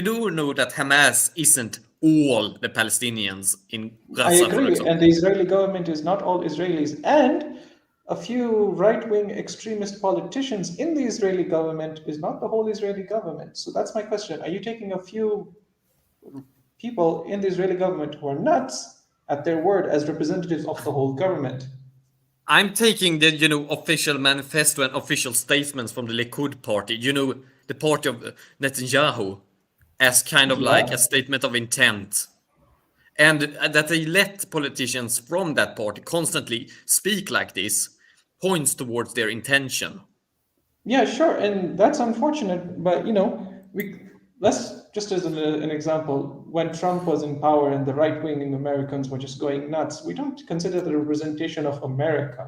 do know that Hamas isn't all the Palestinians in
I
Gaza, for
agree,
example.
and the Israeli government is not all Israelis, and a few right-wing extremist politicians in the Israeli government is not the whole Israeli government. So that's my question: are you taking a few people in the Israeli government who are nuts at their word as representatives of the whole government?
I'm taking the official manifesto and official statements from the Likud party, the party of Netanyahu, as kind of like
Yeah.
a statement of intent. And that they let politicians from that party constantly speak like this points towards their intention.
Yeah, sure, and that's unfortunate. But let's just as an example, when Trump was in power and the right wing and Americans were just going nuts, we don't consider the representation of America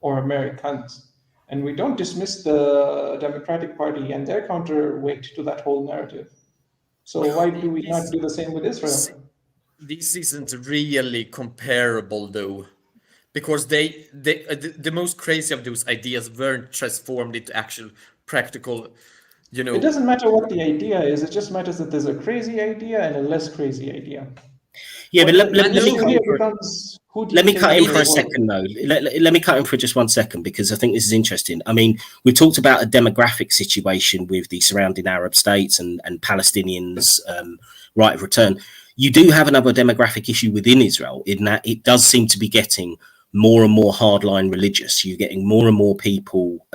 or Americans, and we don't dismiss the Democratic Party and their counterweight to that whole narrative. So why do we not do the same with Israel?
This isn't really comparable though, because the most crazy of those ideas weren't transformed into actual practical,
It doesn't matter what the idea is; it just matters that there's a crazy idea and a less crazy idea.
Yeah, but
What
let
the
me
issue
cut
here
in for,
becomes who do
let
you
me
take
cut in
over
for a
the world?
second though. Let me cut in for just 1 second, because I think this is interesting. I mean, we talked about a demographic situation with the surrounding Arab states and Palestinians' right of return. You do have another demographic issue within Israel in that it does seem to be getting more and more hardline religious. You're getting more and more people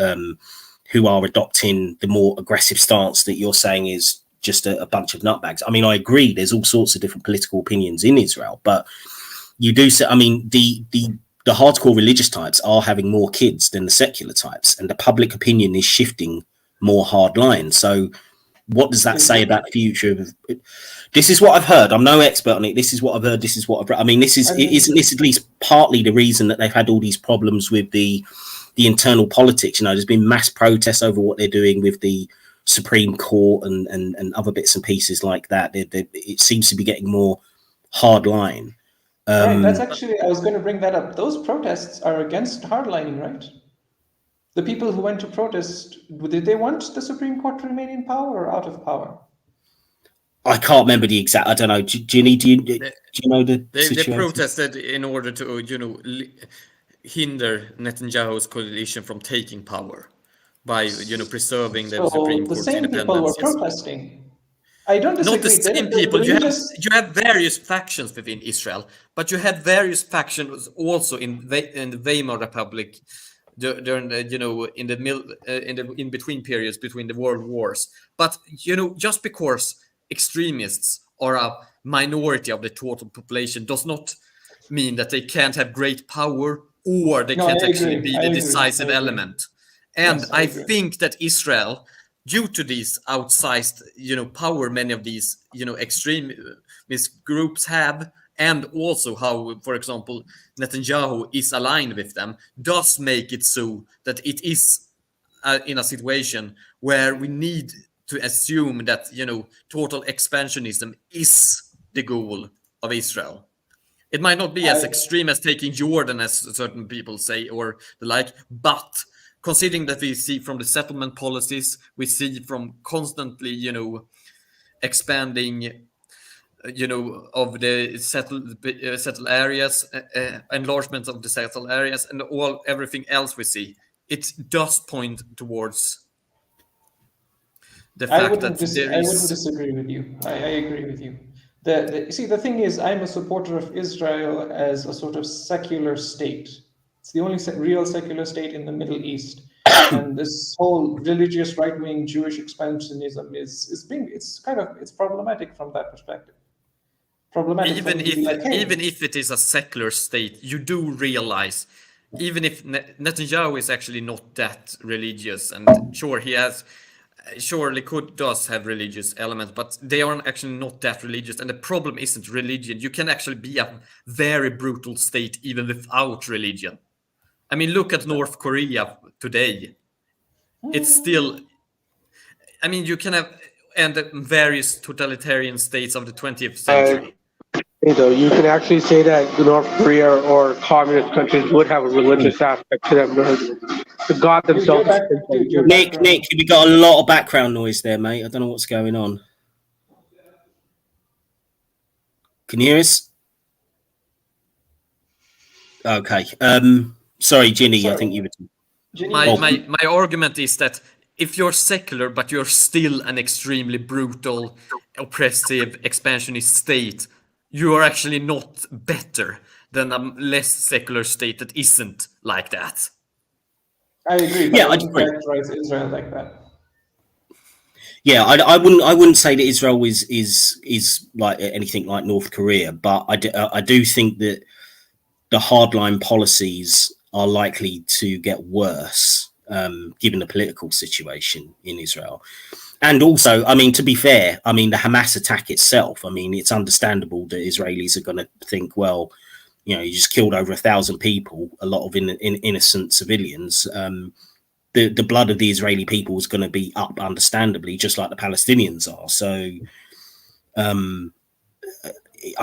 who are adopting the more aggressive stance that you're saying is just a bunch of nutbags. I mean, I agree. There's all sorts of different political opinions in Israel, but you do say, I mean, the hardcore religious types are having more kids than the secular types, and the public opinion is shifting more hardline. So what does that say about the future of this? Is what I've heard. I'm no expert on it. This is what I've heard. This is what I've read. I mean, isn't this at least partly the reason that they've had all these problems with the internal politics? There's been mass protests over what they're doing with the Supreme Court and other bits and pieces like that. It seems to be getting more hardline.
Right, that's actually, I was going to bring that up. Those protests are against hardlining, right? The people who went to protest, did they want the Supreme Court to remain in power or out of power?
I can't remember the exact. I don't know. Ginny, do you know the
They
situation?
protested in order to hinder Netanyahu's coalition from taking power by preserving the Supreme
So the
Court's
same people were
independence. Yes.
protesting. I don't
Not the
disagree.
same people. You have various factions within Israel, but you had various factions also in the Weimar Republic during the in the in between periods between the world wars. But just because extremists are a minority of the total population does not mean that they can't have great power or they can't actually be the decisive element. And
Yes,
I think that Israel, due to these outsized, power many of these, extremist groups have, and also how, for example, Netanyahu is aligned with them, does make it so that it is in a situation where we need to assume that, total expansionism is the goal of Israel. It might not be as extreme as taking Jordan, as certain people say, or the like, but considering that we see from the settlement policies, we see from constantly, expanding, of the settled areas, enlargement of the settled areas, and everything else we see, it does point towards the fact that there
I wouldn't
is.
disagree with you. I agree with you. See, the thing is, I'm a supporter of Israel as a sort of secular state. It's the only real secular state in the Middle East. And this whole religious right-wing Jewish expansionism it's problematic from that perspective. problematic. for
even
them to be like, hey,
even if it is a secular state, you do realize, even if Netanyahu is actually not that religious, and sure he has, sure Likud does have religious elements, but they are actually not that religious. And the problem isn't religion. You can actually be a very brutal state even without religion. I mean, look at North Korea today. It's still, I mean, you can have, and various totalitarian states of the 20th century.
Though you can actually say that North Korea or communist countries would have a religious aspect to them. The God
Dude,
themselves.
your
Nick,
background-
we got a lot of background noise there, mate. I don't know what's going on. Can you hear us? Okay. Sorry, Ginny. I
Sorry.
think you were.
Ginny,
My argument is that if you're secular, but you're still an extremely brutal, oppressive, expansionist state, you are actually not better than a less secular state that isn't like that.
I agree, but
Yeah,
I
I
wouldn't
agree.
characterize Israel like that.
Yeah, I wouldn't say that Israel is like anything like North Korea, but I do think that the hardline policies are likely to get worse, given the political situation in Israel. And also, I mean, to be fair, I mean, the Hamas attack itself, I mean, it's understandable that Israelis are going to think, well, you know, you just killed over 1,000 people, a lot of innocent civilians. The blood of the Israeli people is going to be up, understandably, just like the Palestinians are. So, I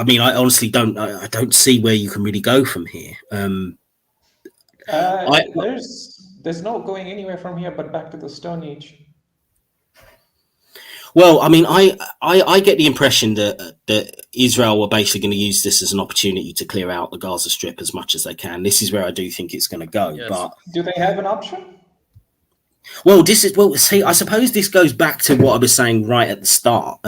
mean, I honestly don't see where you can really go from here.
There's no going anywhere from here but back to the Stone Age.
Well, I mean, I get the impression that Israel are basically going to use this as an opportunity to clear out the Gaza Strip as much as they can. This is where I do think it's going to go.
Yes.
But
Do they have an option?
well, see, I suppose this goes back to what I was saying right at the start.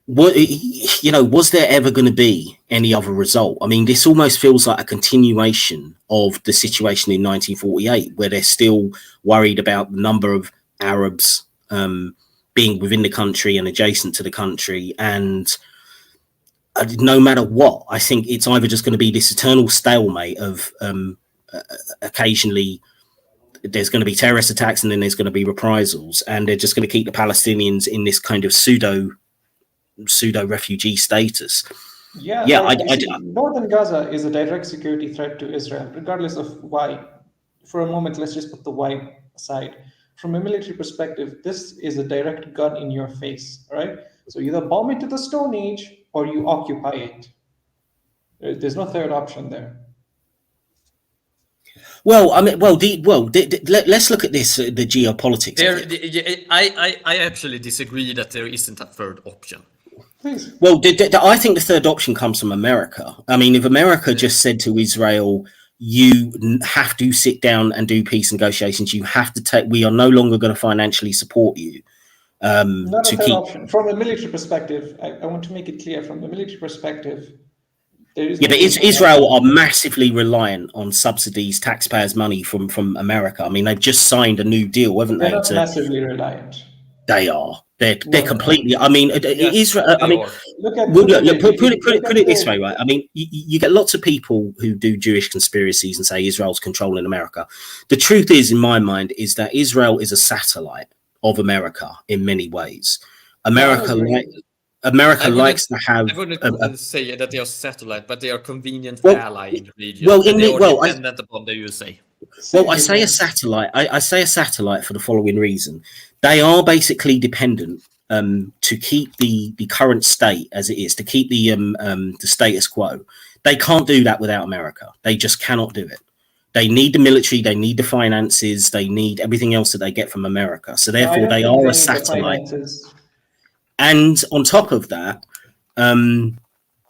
Was there ever going to be any other result? I mean, this almost feels like a continuation of the situation in 1948, where they're still worried about the number of Arabs being within the country and adjacent to the country. And no matter what, I think it's either just going to be this eternal stalemate of occasionally there's going to be terrorist attacks and then there's going to be reprisals, and they're just going to keep the Palestinians in this kind of pseudo refugee status.
Yeah, Northern Gaza is a direct security threat to Israel, regardless of why. For a moment, let's just put the why aside. From a military perspective, this is a direct gun in your face, right? So either bomb it to the Stone Age or you occupy it. There's no third option there.
Well, I mean, let's look at this, the geopolitics.
I actually disagree that there isn't a third option.
Please.
Well, I think the third option comes from America. I mean, if America just said to Israel, you have to sit down and do peace negotiations, you have to we are no longer going to financially support you.
Not a third option. From a military perspective, I want to make it clear, from the military perspective, but
Israel are massively reliant on subsidies, taxpayers' money from America. I mean, they've just signed a new deal, haven't they?
They're not massively reliant.
They are. They're completely. I mean, Israel. I mean, put it this way, right? I mean, you get lots of people who do Jewish conspiracies and say Israel's controlling America. The truth is, in my mind, is that Israel is a satellite of America in many ways. America likes to have.
I wouldn't say that they are satellite, but they are convenient ally in the region. Dependent upon the USA.
Well, I say a satellite. I say a satellite for the following reason: they are basically dependent to keep the current state as it is, to keep the status quo. They can't do that without America. They just cannot do it. They need the military, they need the finances, they need everything else that they get from America. So therefore, they are a satellite. And on top of that,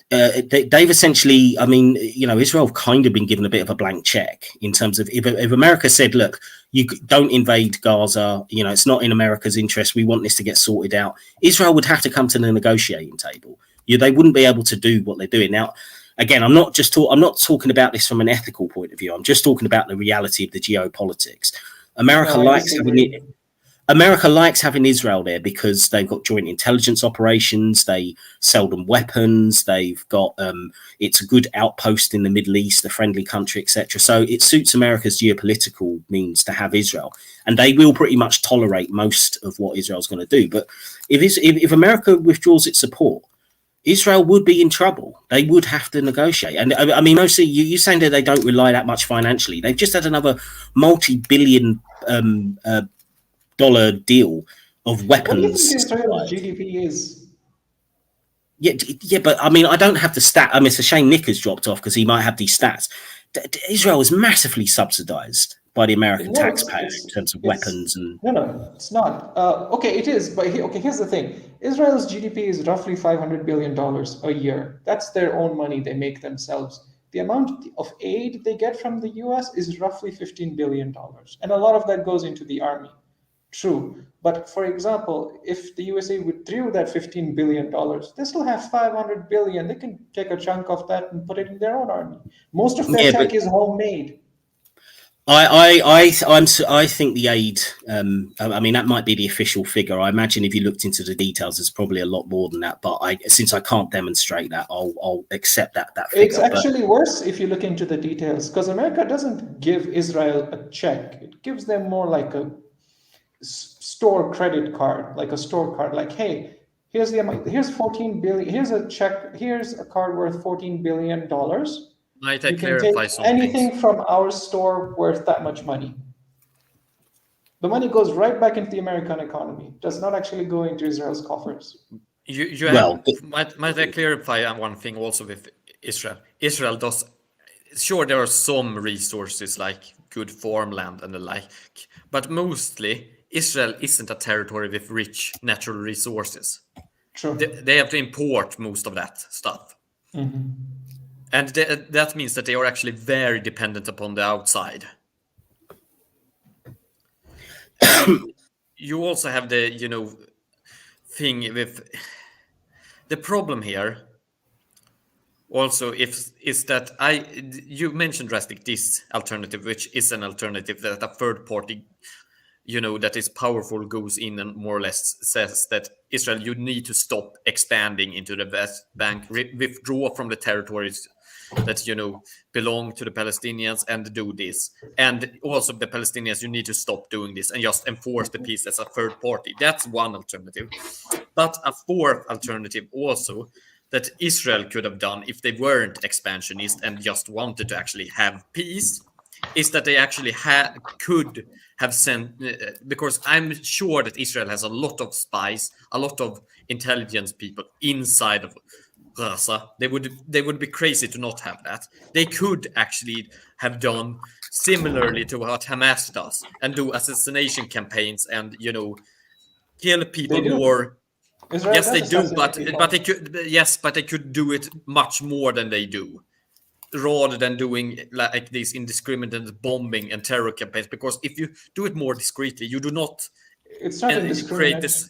they've essentially, I mean, Israel have kind of been given a bit of a blank check in terms of if America said, look, you don't invade Gaza, it's not in America's interest, we want this to get sorted out, Israel would have to come to the negotiating table. They wouldn't be able to do what they're doing. Now, again, I'm not talking about this from an ethical point of view. I'm just talking about the reality of the geopolitics. America America likes having Israel there because they've got joint intelligence operations. They sell them weapons. They've got it's a good outpost in the Middle East, a friendly country, etc. So it suits America's geopolitical means to have Israel, and they will pretty much tolerate most of what Israel's going to do. But if America withdraws its support, Israel would be in trouble. They would have to negotiate. And I mean, mostly you're saying that they don't rely that much financially. They've just had another multi-billion dollar deal of weapons.
What do you think Israel's GDP is?
Yeah, but I mean, I don't have the stat. I mean, it's a shame Nick has dropped off because he might have these stats. Israel is massively subsidized by the American taxpayer in terms of weapons and.
No, it's not. Okay, it is. But here's the thing: Israel's GDP is roughly $500 billion a year. That's their own money they make themselves. The amount of aid they get from the US is roughly $15 billion, and a lot of that goes into the army. True, but for example, if the USA withdrew that $15 billion, they still have $500 billion. They can take a chunk of that and put it in their own army. Most of their tech is homemade.
I think the aid. I mean, that might be the official figure. I imagine if you looked into the details, there's probably a lot more than that. But since I can't demonstrate that, I'll accept that figure.
It's actually worse if you look into the details, because America doesn't give Israel a check. It gives them more like a store credit card, like a store card. Like, hey, here's the amount. Here's 14 billion. Here's a check. Here's a card worth $14 billion.
Might I
you can
clarify
take
something?
Anything from our store worth that much money. The money goes right back into the American economy. It does not actually go into Israel's coffers.
Might I clarify one thing also with Israel? Israel does, sure, there are some resources like good farmland and the like, but mostly Israel isn't a territory with rich natural resources.
True.
They have to import most of that stuff.
Mm-hmm.
And that means that they are actually very dependent upon the outside. You also have the, thing with the problem here. Also, is that you mentioned drastic this alternative, which is an alternative that a third party, that is powerful goes in and more or less says that Israel, you need to stop expanding into the West Bank, withdraw from the territories that belong to the Palestinians and do this. And also the Palestinians, you need to stop doing this and just enforce the peace as a third party. That's one alternative. But a fourth alternative also that Israel could have done if they weren't expansionist and just wanted to actually have peace is that they actually could have sent, because I'm sure that Israel has a lot of spies, a lot of intelligence people inside of Gaza. They would be crazy to not have that. They could actually have done similarly to what Hamas does and do assassination campaigns and kill people more.
Israel
yes, they do, but
they
could. Yes, but they could do it much more than they do, rather than doing like this indiscriminate bombing and terror campaigns. Because if you do it more discreetly, you do not.
It's not
create this.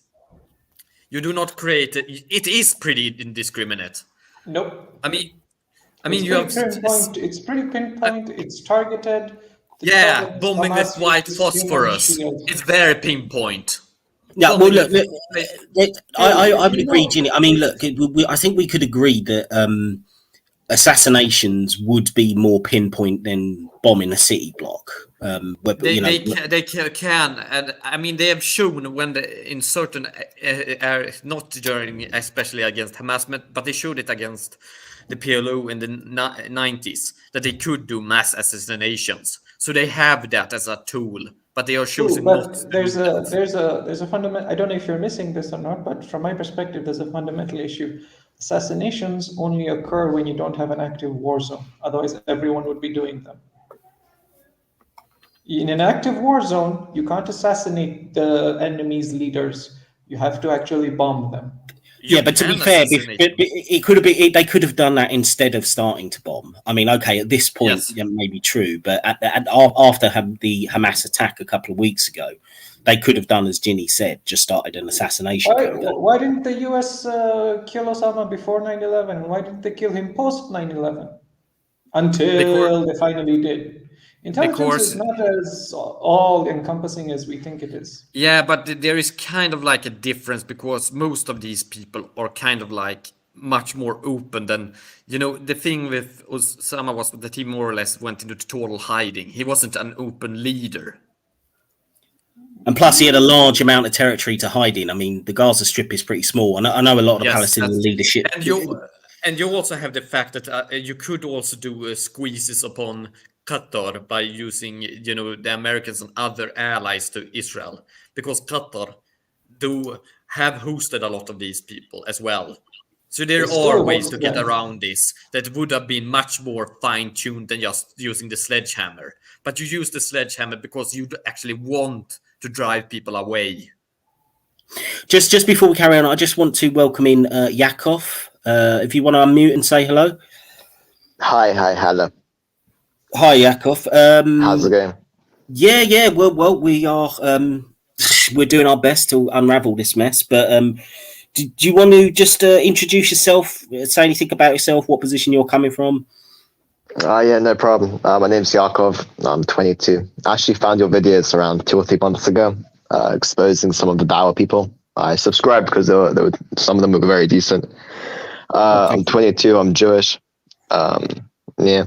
You do not create it. It is pretty indiscriminate.
Nope.
I mean,
it's pretty pinpoint. It's targeted.
Bombing with white phosphorus. It's very pinpoint.
Yeah, well, look, I would agree, Ginny. I mean, look, I think we could agree that assassinations would be more pinpoint than bombing a city block.
They can, and I mean, they have shown when in certain areas, not during, especially against Hamas, but they showed it against the PLO in the 90s that they could do mass assassinations. So they have that as a tool. But they are choosing not to.
There's a fundamental. I don't know if you're missing this or not, but from my perspective, there's a fundamental issue. Assassinations only occur when you don't have an active war zone. Otherwise, everyone would be doing them. In an active war zone, you can't assassinate the enemy's leaders. You have to actually bomb them.
Yeah, but to be fair, it could have been. They could have done that instead of starting to bomb. I mean, okay, at this point, it may be true, but after the Hamas attack a couple of weeks ago, they could have done as Ginny said, just started an assassination.
Why didn't the US kill Osama before 9/11? Why didn't they kill him post 9/11? Until they finally did. Intelligence is not as all-encompassing as we think it is.
Yeah, but there is kind of like a difference because most of these people are kind of like much more open than, the thing with Osama was that he more or less went into total hiding. He wasn't an open leader.
And plus, he had a large amount of territory to hide in. I mean, the Gaza Strip is pretty small. I know a lot of the Palestinian leadership.
And you also have the fact that you could also do squeezes upon Qatar by using, the Americans and other allies to Israel, because Qatar do have hosted a lot of these people as well. So there are ways to get around this that would have been much more fine-tuned than just using the sledgehammer. But you use the sledgehammer because you actually want to drive people away.
Just before we carry on, I just want to welcome in Yakov. If you want to unmute and say hello.
Hi, hello.
Hi, Yakov.
How's it going?
Yeah. Well, we are. We're doing our best to unravel this mess. But do you want to just introduce yourself? Say anything about yourself? What position you're coming from?
Yeah, no problem. My name's Yakov. I'm 22. I actually found your videos around 2 or 3 months ago, exposing some of the Dawa people. I subscribed because some of them were very decent. Okay. I'm 22. I'm Jewish. Yeah.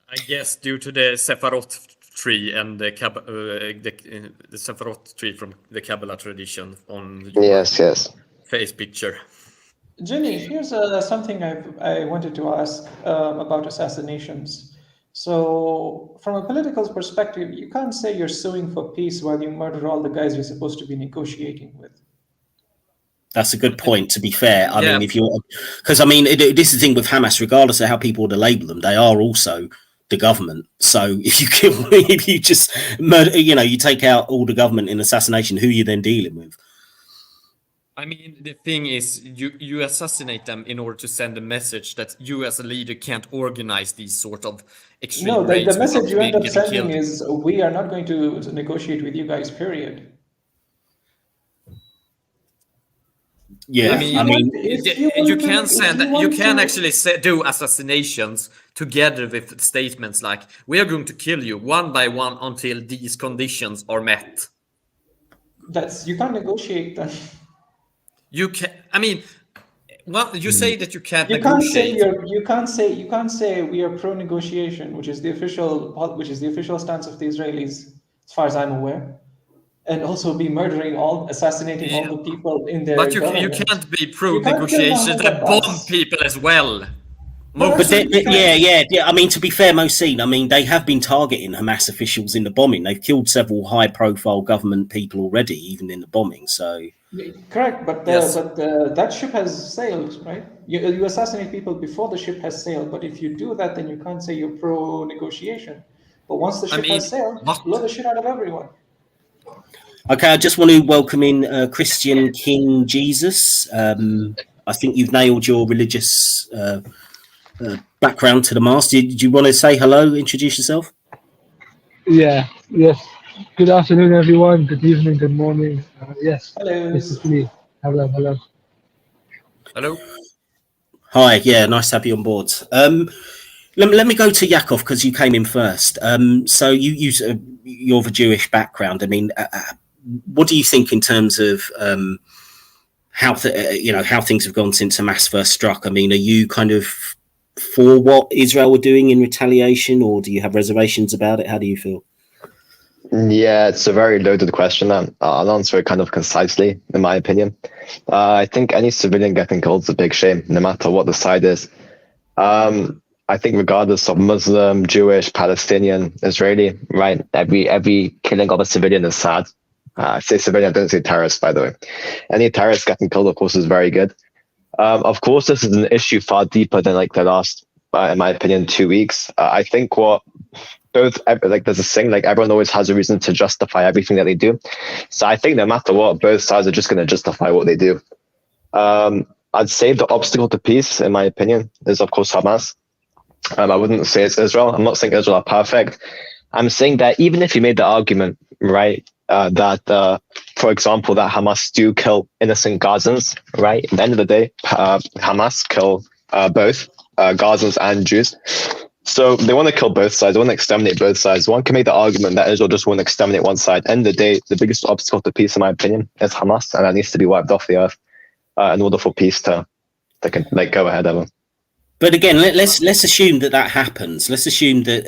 I guess due to the Sepharot tree and the Sepharot tree from the Kabbalah tradition on
yes
face picture.
Jenny, here's something I wanted to ask about assassinations. So, from a political perspective, you can't say you're suing for peace while you murder all the guys you're supposed to be negotiating with.
That's a good point, to be fair. I mean, because this is the thing with Hamas, regardless of how people would label them, they are also the government. So if you just murder, you take out all the government in assassination, who are you then dealing with?
I mean, the thing is, you assassinate them in order to send a message that you as a leader can't organize these sort of extreme.
No, the message you end up sending is, we are not going to negotiate with you guys, period.
Yeah,
you can send. You can actually do assassinations together with statements like, "We are going to kill you one by one until these conditions are met."
You can't negotiate then.
You can. I mean, well, you say that you can't.
You can't say we are pro-negotiation, which is the official stance of the Israelis, as far as I'm aware. And also be assassinating all the people in their government.
You can't be pro-negotiation and bomb people as well.
I mean, to be fair, Mohsin, they have been targeting Hamas officials in the bombing. They've killed several high-profile government people already, even in the bombing. So
correct, but that ship has sailed, right? You assassinate people before the ship has sailed, but if you do that, then you can't say you're pro-negotiation. But once the ship has sailed, blow the shit out of everyone.
Okay, I just want to welcome in Christian King Jesus. I think you've nailed your religious background to the mass. Do you want to say hello, introduce yourself?
Yes. Good afternoon, everyone. Good evening, good morning. Yes,
hello.
This is me. Hello.
Hello.
Hi, yeah, nice to have you on board. Let me go to Yakov because you came in first. So you're of a Jewish background. I mean, what do you think in terms of how things have gone since Hamas first struck? I mean, are you kind of for what Israel were doing in retaliation, or do you have reservations about it? How do you feel?
Yeah, it's a very loaded question. I'll answer it kind of concisely, in my opinion. I think any civilian getting killed is a big shame, no matter what the side is. I think regardless of Muslim, Jewish, Palestinian, Israeli, right? Every killing of a civilian is sad. I say civilian, I don't say terrorist, by the way. Any terrorist getting killed, of course, is very good. Of course, this is an issue far deeper than the last, in my opinion, 2 weeks. I think there's a saying, everyone always has a reason to justify everything that they do. So I think no matter what, both sides are just going to justify what they do. I'd say the obstacle to peace, in my opinion, is of course Hamas. I wouldn't say it's Israel. I'm not saying Israel are perfect. I'm saying that even if you made the argument, right, that, for example, that Hamas do kill innocent Gazans, right? At the end of the day, Hamas kill both Gazans and Jews. So they want to kill both sides. They want to exterminate both sides. One can make the argument that Israel just want to exterminate one side. End of the day, the biggest obstacle to peace, in my opinion, is Hamas, and that needs to be wiped off the earth in order for peace to can like go ahead ever.
But again, let's assume that happens. Let's assume that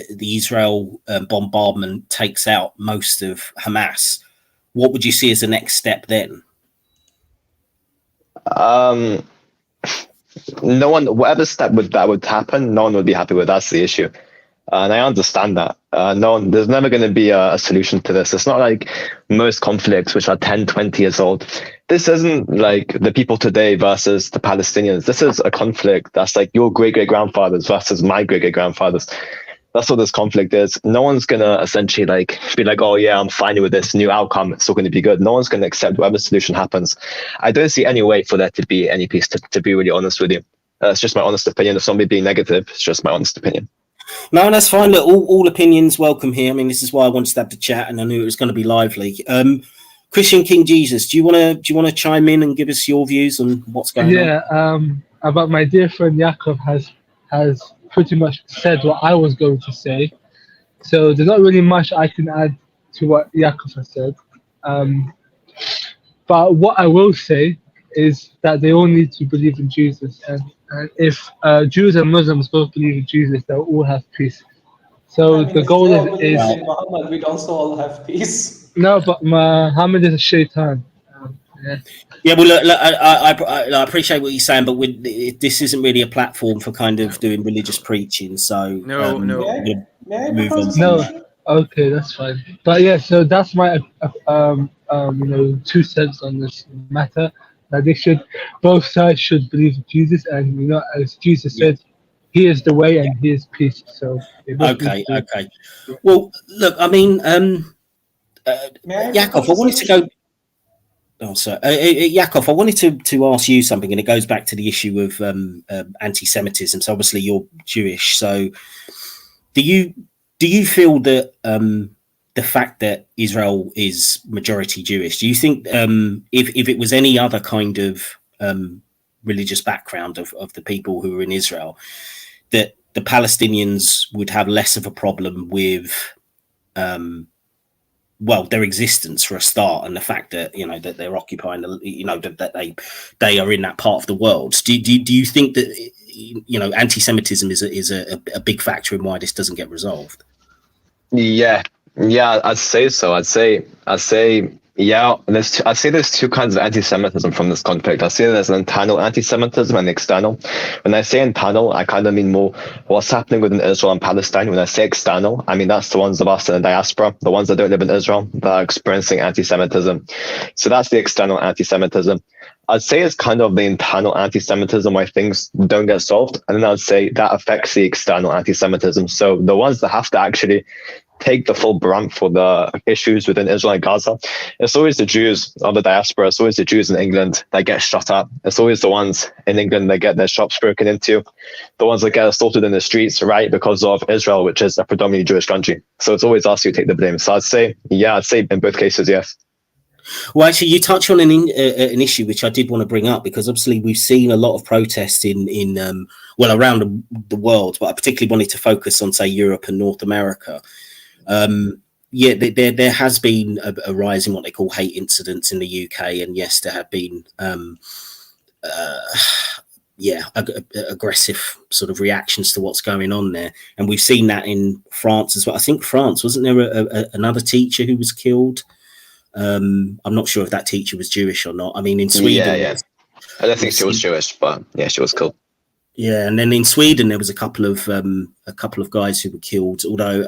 the Israel bombardment takes out most of Hamas. What would you see as the next step then?
No one, whatever step that would happen, no one would be happy with. That's the issue. And I understand that. There's never going to be a solution to this. It's not like most conflicts, which are 10, 20 years old. This isn't like the people today versus the Palestinians. This is a conflict that's like your great-great-grandfathers versus my great-great-grandfathers. That's what this conflict is. No one's going to essentially like be like, oh yeah, I'm fine with this new outcome. It's still going to be good. No one's going to accept whatever solution happens. I don't see any way for there to be any peace, to be really honest with you. It's just my honest opinion. If somebody being negative, it's just my honest opinion.
No, that's fine. Look, all opinions welcome here. I mean, this is why I wanted to have the chat, and I knew it was going to be lively. Christian King Jesus, do you want to chime in and give us your views on what's going on?
Yeah, about my dear friend Yaakov has pretty much said what I was going to say. So there's not really much I can add to what Yaakov has said. But what I will say is that they all need to believe in Jesus, and if Jews and Muslims both believe in Jesus, they'll all have peace. So the goal is
in Muhammad, we'd also all have peace.
No, but Muhammad is a shaitan.
Yeah, well, look, I appreciate what you're saying, but this isn't really a platform for kind of doing religious preaching. So
no. Okay, that's fine. But yeah, so that's my 2 cents on this matter. That both sides should believe in Jesus, and as Jesus said, He is the way and He is peace. So
okay. Well, look, I mean, Yaakov, I wanted to go. Oh, sorry, Yaakov, I wanted to ask you something, and it goes back to the issue of anti-Semitism. So obviously, you're Jewish. So do you feel that the fact that Israel is majority Jewish, do you think if it was any other kind of religious background of the people who are in Israel, that the Palestinians would have less of a problem with their existence for a start, and the fact that that they're occupying that they are in that part of the world? Do you think that anti-Semitism is a big factor in why this doesn't get resolved?
Yeah, I'd say so. I'd say yeah. I'd say there's 2 kinds of anti-Semitism from this conflict. I'd say there's an internal anti-Semitism and external. When I say internal, I kind of mean more what's happening within Israel and Palestine. When I say external, I mean that's the ones of us in the diaspora, the ones that don't live in Israel, that are experiencing anti-Semitism. So that's the external anti-Semitism. I'd say it's kind of the internal anti-Semitism where things don't get solved, and then I'd say that affects the external anti-Semitism. So the ones that have to actually take the full brunt for the issues within Israel and Gaza, it's always the Jews of the diaspora. It's always the Jews in England that get shot up. It's always the ones in England that get their shops broken into, the ones that get assaulted in the streets, right, because of Israel, which is a predominantly Jewish country. So it's always us who take the blame. So I'd say in both cases, yes.
Well, actually, you touch on an issue which I did want to bring up, because obviously we've seen a lot of protests in around the world, but I particularly wanted to focus on, say, Europe and North America. There has been a rise in what they call hate incidents in the UK, and yes, there have been aggressive sort of reactions to what's going on there, and we've seen that in France as well. I think France, wasn't there another teacher who was killed? I'm not sure if that teacher was Jewish or not. I mean, in Sweden,
yeah. I don't think she was Jewish, but yeah, she was killed.
Yeah, and then in Sweden there was a couple of guys who were killed. Although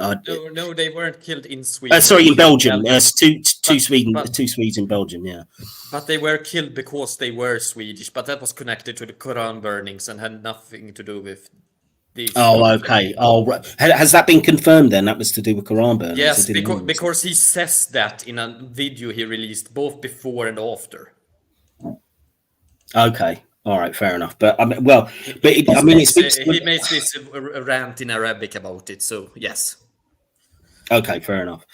no, they weren't killed in Sweden.
Sorry, in Belgium. Two Swedes in Belgium. Yeah, but
they were killed because they were Swedish. But that was connected to the Quran burnings and had nothing to do with these.
Oh, okay. Oh, right. Has that been confirmed then? That was to do with Quran burnings?
Yes, because he says that in a video he released both before and after.
Okay. All right, fair enough. But it speaks.
He makes this rant in Arabic about it. So yes.
Okay, fair enough.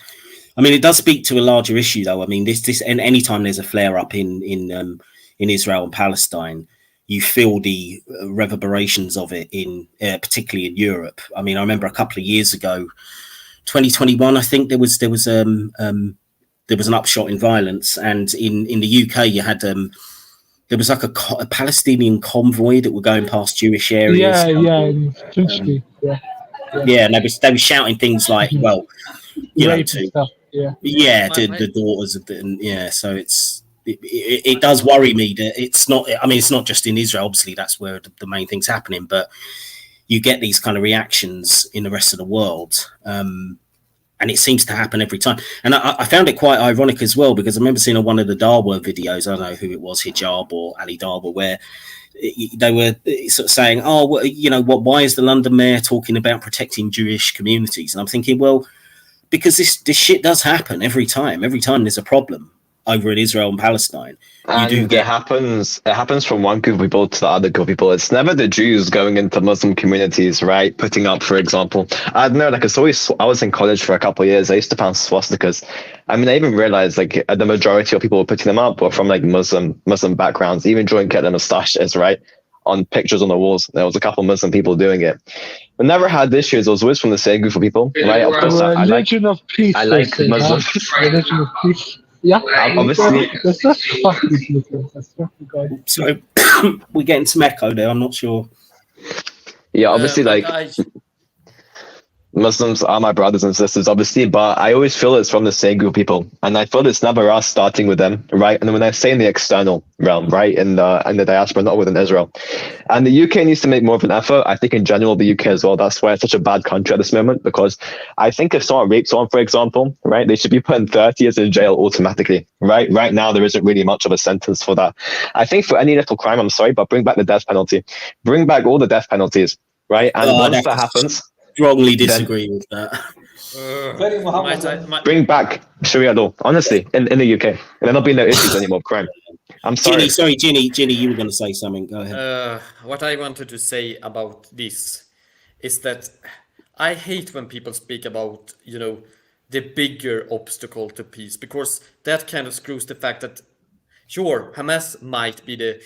I mean, it does speak to a larger issue, though. I mean, this and anytime there's a flare up in Israel and Palestine, you feel the reverberations of it in particularly in Europe. I mean, I remember a couple of years ago, 2021, I think there was an upshot in violence, and in the UK you had there was like a Palestinian convoy that were going past Jewish areas.
Potentially,
Yeah, and they were shouting things like, well, you know,
rape and stuff.
the daughters of so it does worry me that it's not, I mean, it's not just in Israel, obviously that's where the main thing's happening, but you get these kind of reactions in the rest of the world, and it seems to happen every time. And I found it quite ironic as well, because I remember seeing on one of the Darwa videos, I don't know who it was, Hijab or Ali Darwa, where they were sort of saying, oh, well, you know, why is the London mayor talking about protecting Jewish communities? And I'm thinking, well, because this shit does happen every time there's a problem over in Israel and Palestine.
It happens from one group of people to the other group of people. It's never the Jews going into Muslim communities, right? Putting up, for example, I don't know, like it's always, I was in college for a couple of years. I used to pound swastikas. I mean, I even realized like the majority of people who were putting them up were from like Muslim backgrounds, even drawing Hitler mustaches, right? On pictures on the walls. There was a couple of Muslim people doing it. I never had issues. It was always from the same group of people, right? Of course, I like Muslims.
Religion of peace. Yeah,
obviously.
That's fucking Muslims. That's fucking God.
So we're getting some echo there. I'm not sure.
Yeah, obviously, Muslims are my brothers and sisters, obviously, but I always feel it's from the same group of people, and I feel it's never us starting with them, right? And when I say in the external realm, right, in the diaspora, not within Israel, and the UK needs to make more of an effort. I think in general the UK as well. That's why it's such a bad country at this moment, because I think if someone rapes someone, for example, right, they should be put in 30 years in jail automatically, right? Right now there isn't really much of a sentence for that. I think for any little crime, I'm sorry, but bring back the death penalty, bring back all the death penalpenalties, right? And once that happens.
Strongly disagree with that.
Bring back Sharia law, honestly, in the UK. And there not be no issues anymore of crime. I'm sorry.
Ginny, you were going to say something. Go ahead.
What I wanted to say about this is that I hate when people speak about, you know, the bigger obstacle to peace, because that kind of screws the fact that, sure, Hamas might be the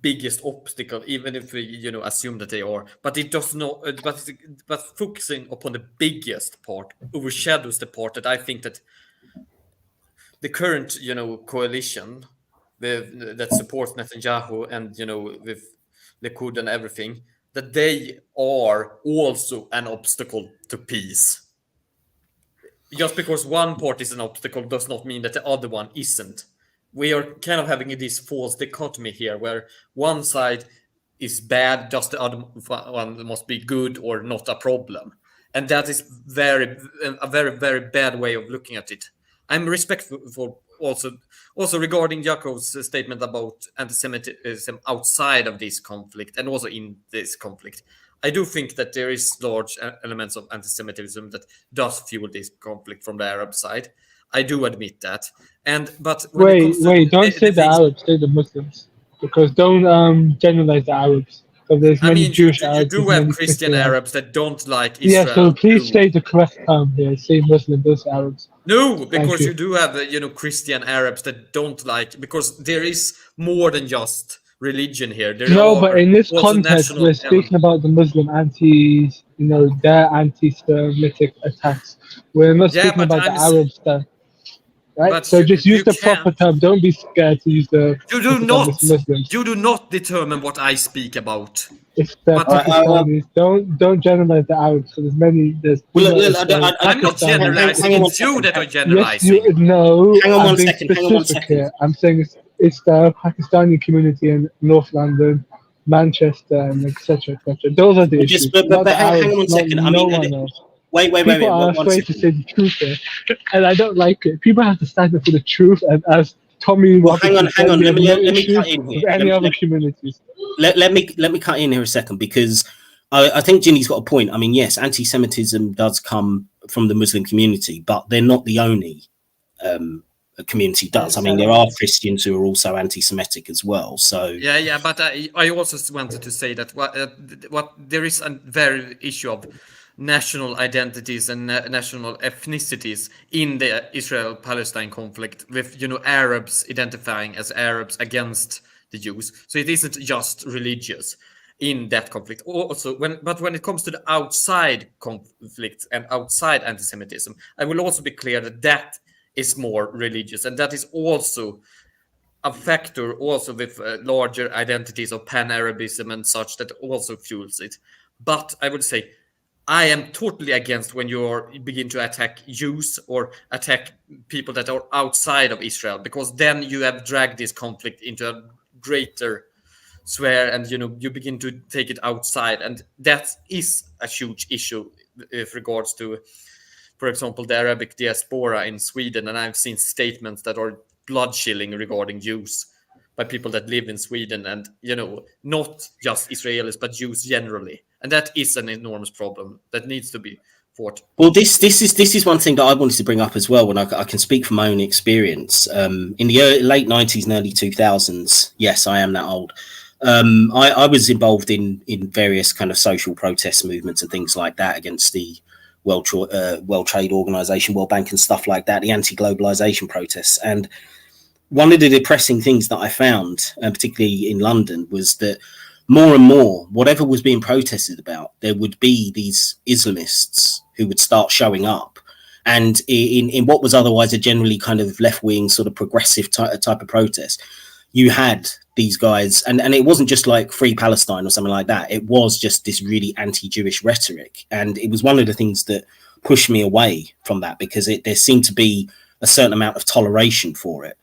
biggest obstacle, even if we, you know, assume that they are, but it does not. But focusing upon the biggest part overshadows the part that I think that the current, you know, coalition that supports Netanyahu and, you know, with Likud and everything, that they are also an obstacle to peace. Just because one part is an obstacle does not mean that the other one isn't. We are kind of having this false dichotomy here, where one side is bad, just the other one must be good or not a problem, and that is a very, very bad way of looking at it. I'm respectful for also regarding Jacob's statement about anti-Semitism outside of this conflict and also in this conflict. I do think that there is large elements of anti-Semitism that does fuel this conflict from the Arab side. I do admit that. But
don't say the Arabs, say the Muslims, because don't generalize the Arabs. So there's many Jewish Arabs.
You do have Christian Arabs that don't like Israel.
Yeah, so please say the correct term here. Say Muslim, those Arabs.
No, because you do have Christian Arabs that don't like, because there is more than just religion here.
But in this context, we're speaking about the Muslim their anti-Semitic attacks. We're not speaking about the Arab stuff. Right? So just use the proper term. Don't be scared to use the Muslims.
You do not determine what I speak about.
It's the Pakistanis. Don't generalize the Arabs. So
I'm not generalizing. It's you that are generalizing.
Yes,
hang on one second.
Here. I'm saying it's the Pakistani community in North London, Manchester, and etc. Those are the issues.
Hang on one second.
No one else.
Wait.
People are afraid to say the truth here, and I don't like it. People have to stand up for the truth, and as Tommy
hang on. Let me cut in here.
Any other communities.
Let me cut in here a second, because I think Ginny's got a point. I mean, yes, anti-Semitism does come from the Muslim community, but they're not the only community does. I mean, there are Christians who are also anti-Semitic as well. So
yeah, but I also wanted to say that what there is a very issue of national identities and national ethnicities in the Israel-Palestine conflict, with Arabs identifying as Arabs against the Jews. So it isn't just religious in that conflict. Also, when it comes to the outside conflicts and outside anti-Semitism, I will also be clear that that is more religious, and that is also a factor also with larger identities of pan-Arabism and such that also fuels it. But I would say I am totally against when you begin to attack Jews or attack people that are outside of Israel, because then you have dragged this conflict into a greater sphere, and you begin to take it outside, and that is a huge issue with regards to, for example, the Arabic diaspora in Sweden. And I've seen statements that are blood chilling regarding Jews by people that live in Sweden, and not just Israelis but Jews generally, and that is an enormous problem that needs to be fought.
Well, this is one thing that I wanted to bring up as well. When I can speak from my own experience in the late 90s and early 2000s. Yes, I am that old. I was involved in various kind of social protest movements and things like that against the World Trade Organization, World Bank, and stuff like that, the anti-globalization protests. And one of the depressing things that I found, particularly in London, was that more and more, whatever was being protested about, there would be these Islamists who would start showing up. And in what was otherwise a generally kind of left-wing sort of progressive type of protest, you had these guys, and it wasn't just like Free Palestine or something like that. It was just this really anti-Jewish rhetoric. And it was one of the things that pushed me away from that, because there seemed to be a certain amount of toleration for it.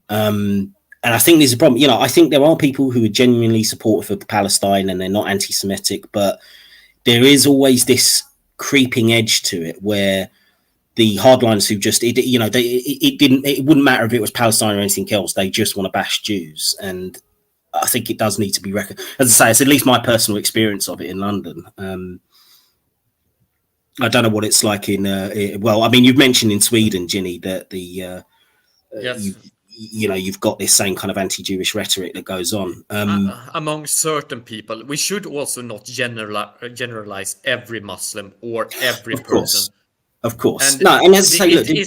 And I think there's a problem. I think there are people who are genuinely supportive of Palestine and they're not anti-Semitic, but there is always this creeping edge to it where the hardliners who just, it wouldn't matter if it was Palestine or anything else. They just want to bash Jews. And I think it does need to be recognized. As I say, it's at least my personal experience of it in London. I don't know what it's like well, I mean, you've mentioned in Sweden, Ginny, that
yes.
You've got this same kind of anti-Jewish rhetoric that goes on
among certain people. We should also not generalize every Muslim or every person.
Of course.
And
no, and as I say,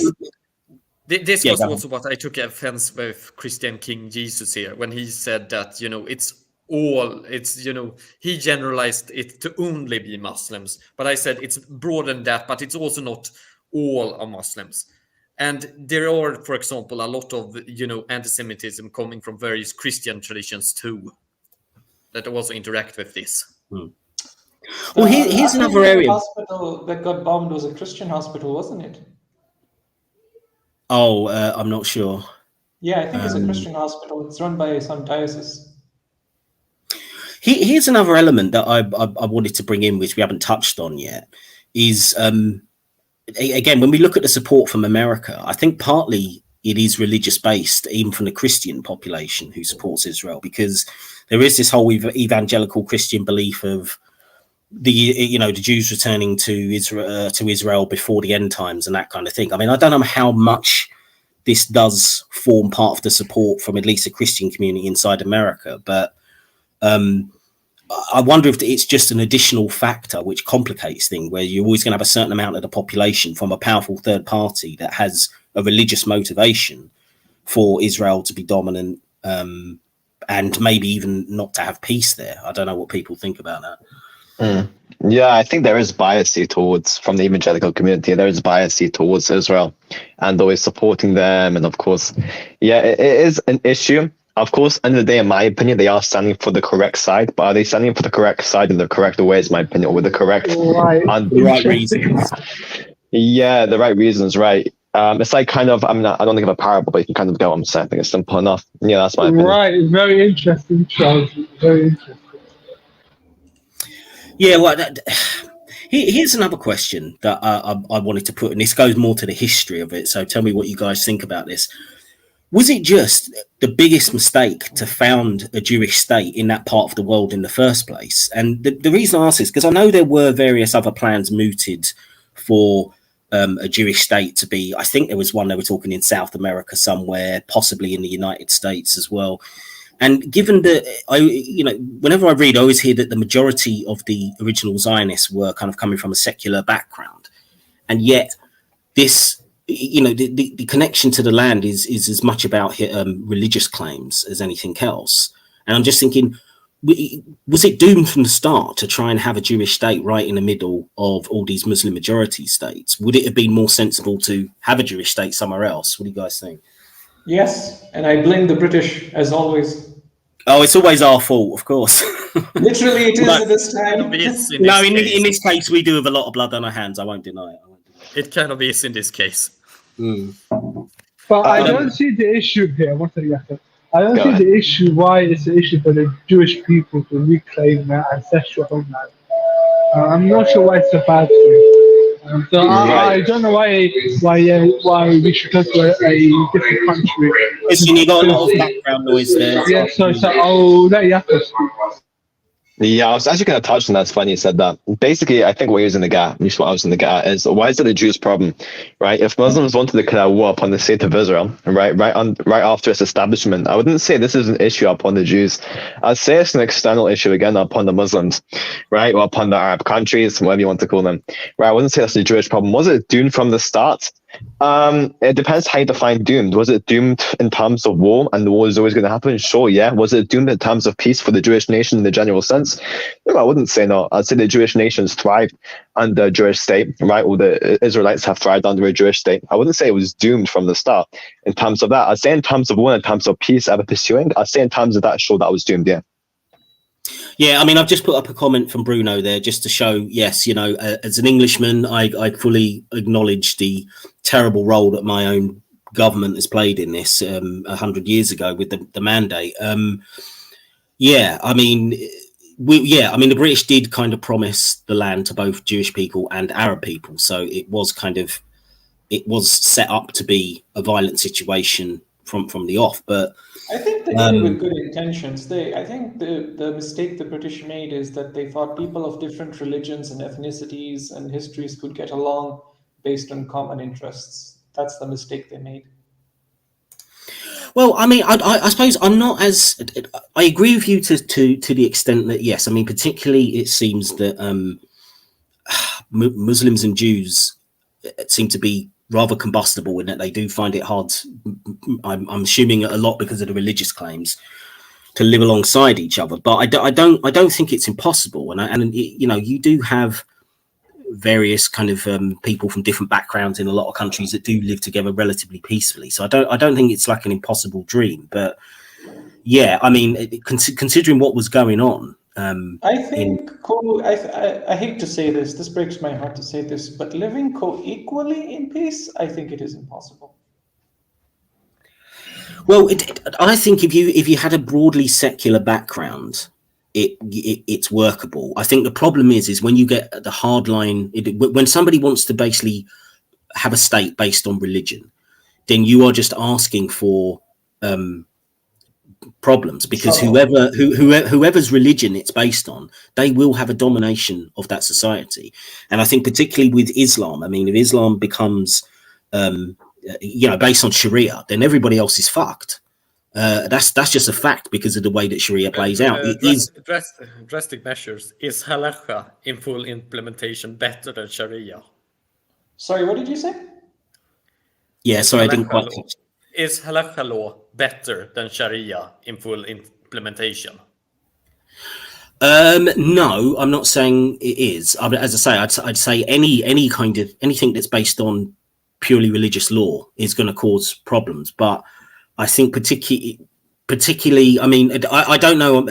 this was also what I took offense with Christian King Jesus here, when he said that he generalized it to only be Muslims, but I said it's broader than that, but it's also not all of Muslims. And there are, for example, a lot of anti-Semitism coming from various Christian traditions too, that also interact with this.
Well, here's another area.
The hospital that got bombed was a Christian hospital, wasn't it?
Oh, I'm not sure.
Yeah, I think it's a Christian hospital. It's run by some diocese.
Here's another element that I wanted to bring in, which we haven't touched on yet, is again, when we look at the support from America, I think partly it is religious based, even from the Christian population who supports Israel, because there is this whole evangelical Christian belief of the Jews returning to Israel before the end times and that kind of thing. I mean, I don't know how much this does form part of the support from at least a Christian community inside America, but I wonder if it's just an additional factor which complicates things, where you're always going to have a certain amount of the population from a powerful third party that has a religious motivation for Israel to be dominant, and maybe even not to have peace there. I don't know what people think about that.
Yeah, I think there is bias from the evangelical community. There is bias towards Israel and always supporting them. And of course, yeah, it is an issue. Of course, end of the day, in my opinion, they are standing for the correct side, but are they standing for the correct side in the correct way, is my opinion, or with the correct
right reasons?
Yeah, the right reasons, right. It's like kind of, I don't think of a parable, but you can kind of go on saying. I think it's simple enough. Yeah, that's my opinion.
Right, very interesting, Charles. Very interesting.
Yeah, well, here's another question that I wanted to put, and this goes more to the history of it. So tell me what you guys think about this. Was it just the biggest mistake to found a Jewish state in that part of the world in the first place? And the reason I ask is because I know there were various other plans mooted for a Jewish state to be. I think there was one they were talking in South America somewhere, possibly in the United States as well. And given that, whenever I read, I always hear that the majority of the original Zionists were kind of coming from a secular background. And yet this, the connection to the land is as much about religious claims as anything else. And I'm just thinking, was it doomed from the start to try and have a Jewish state right in the middle of all these Muslim majority states? Would it have been more sensible to have a Jewish state somewhere else? What do you guys think?
Yes, and I blame the British as always.
Oh, it's always our fault, of course.
Literally, it is at this time.
No, in this case, we do have a lot of blood on our hands. I won't deny it.
It kind of is in this case.
But I don't see the issue here. One second, I don't see the issue why it's an issue for the Jewish people to reclaim their ancestral homeland. I'm not sure why it's a bad thing. So I don't know why we should go to a different country.
Listen, you got a lot of background noise there.
Yeah, so I'll let Yaakov speak.
Yeah, I was actually going to touch on that. It's funny you said that. Basically, I think what you're in the gap, at least what I was in the gap, is why is it a Jews problem, right? If Muslims wanted to declare war upon the state of Israel, right after its establishment, I wouldn't say this is an issue upon the Jews. I'd say it's an external issue again upon the Muslims, right, or upon the Arab countries, whatever you want to call them, right? I wouldn't say that's a Jewish problem. Was it doomed from the start? It depends how you define doomed. Was it doomed in terms of war and the war is always going to happen? Sure, yeah. Was it doomed in terms of peace for the Jewish nation in the general sense? No, I wouldn't say no. I'd say the Jewish nations thrived under a Jewish state, right? Or the Israelites have thrived under a Jewish state. I wouldn't say it was doomed from the start in terms of that. I'd say in terms of war, in terms of peace ever pursuing, I'd say in terms of that, sure, that was doomed, yeah.
Yeah, I mean, I've just put up a comment from Bruno there just to show, yes, you know, as an Englishman, I fully acknowledge the terrible role that my own government has played in this 100 years ago with the mandate. Yeah, I mean, the British did kind of promise the land to both Jewish people and Arab people. So it was set up to be a violent situation from the off, but
I think they did it with good intentions. I think the mistake the British made is that they thought people of different religions and ethnicities and histories could get along based on common interests. That's the mistake they made.
Well, I mean, I suppose I'm not as. I agree with you to the extent that yes, I mean, particularly it seems that Muslims and Jews seem to be rather combustible in that they do find it hard. I'm assuming a lot because of the religious claims to live alongside each other. But I don't think it's impossible. And you know, you do have various kind of people from different backgrounds in a lot of countries that do live together relatively peacefully. So I don't think it's like an impossible dream. But yeah, I mean, considering what was going on.
I think I hate to say this. This breaks my heart to say this, but living co-equally in peace, I think it is impossible.
Well, I think if you had a broadly secular background, it's workable. I think the problem is when you get the hard line, when somebody wants to basically have a state based on religion, then you are just asking for problems, because whoever's religion it's based on, they will have a domination of that society. And I think particularly with Islam, I mean, if Islam becomes based on Sharia, then everybody else is fucked. That's just a fact because of the way that Sharia plays out.
Drastic measures. Is halakha in full implementation better than Sharia?
Sorry, what did you say?
Yeah, sorry, I didn't quite catch.
Is halakha law better than Sharia in full implementation?
No, I'm not saying it is. As I say, I'd say any kind of anything that's based on purely religious law is going to cause problems. But I think particularly, I mean, I don't know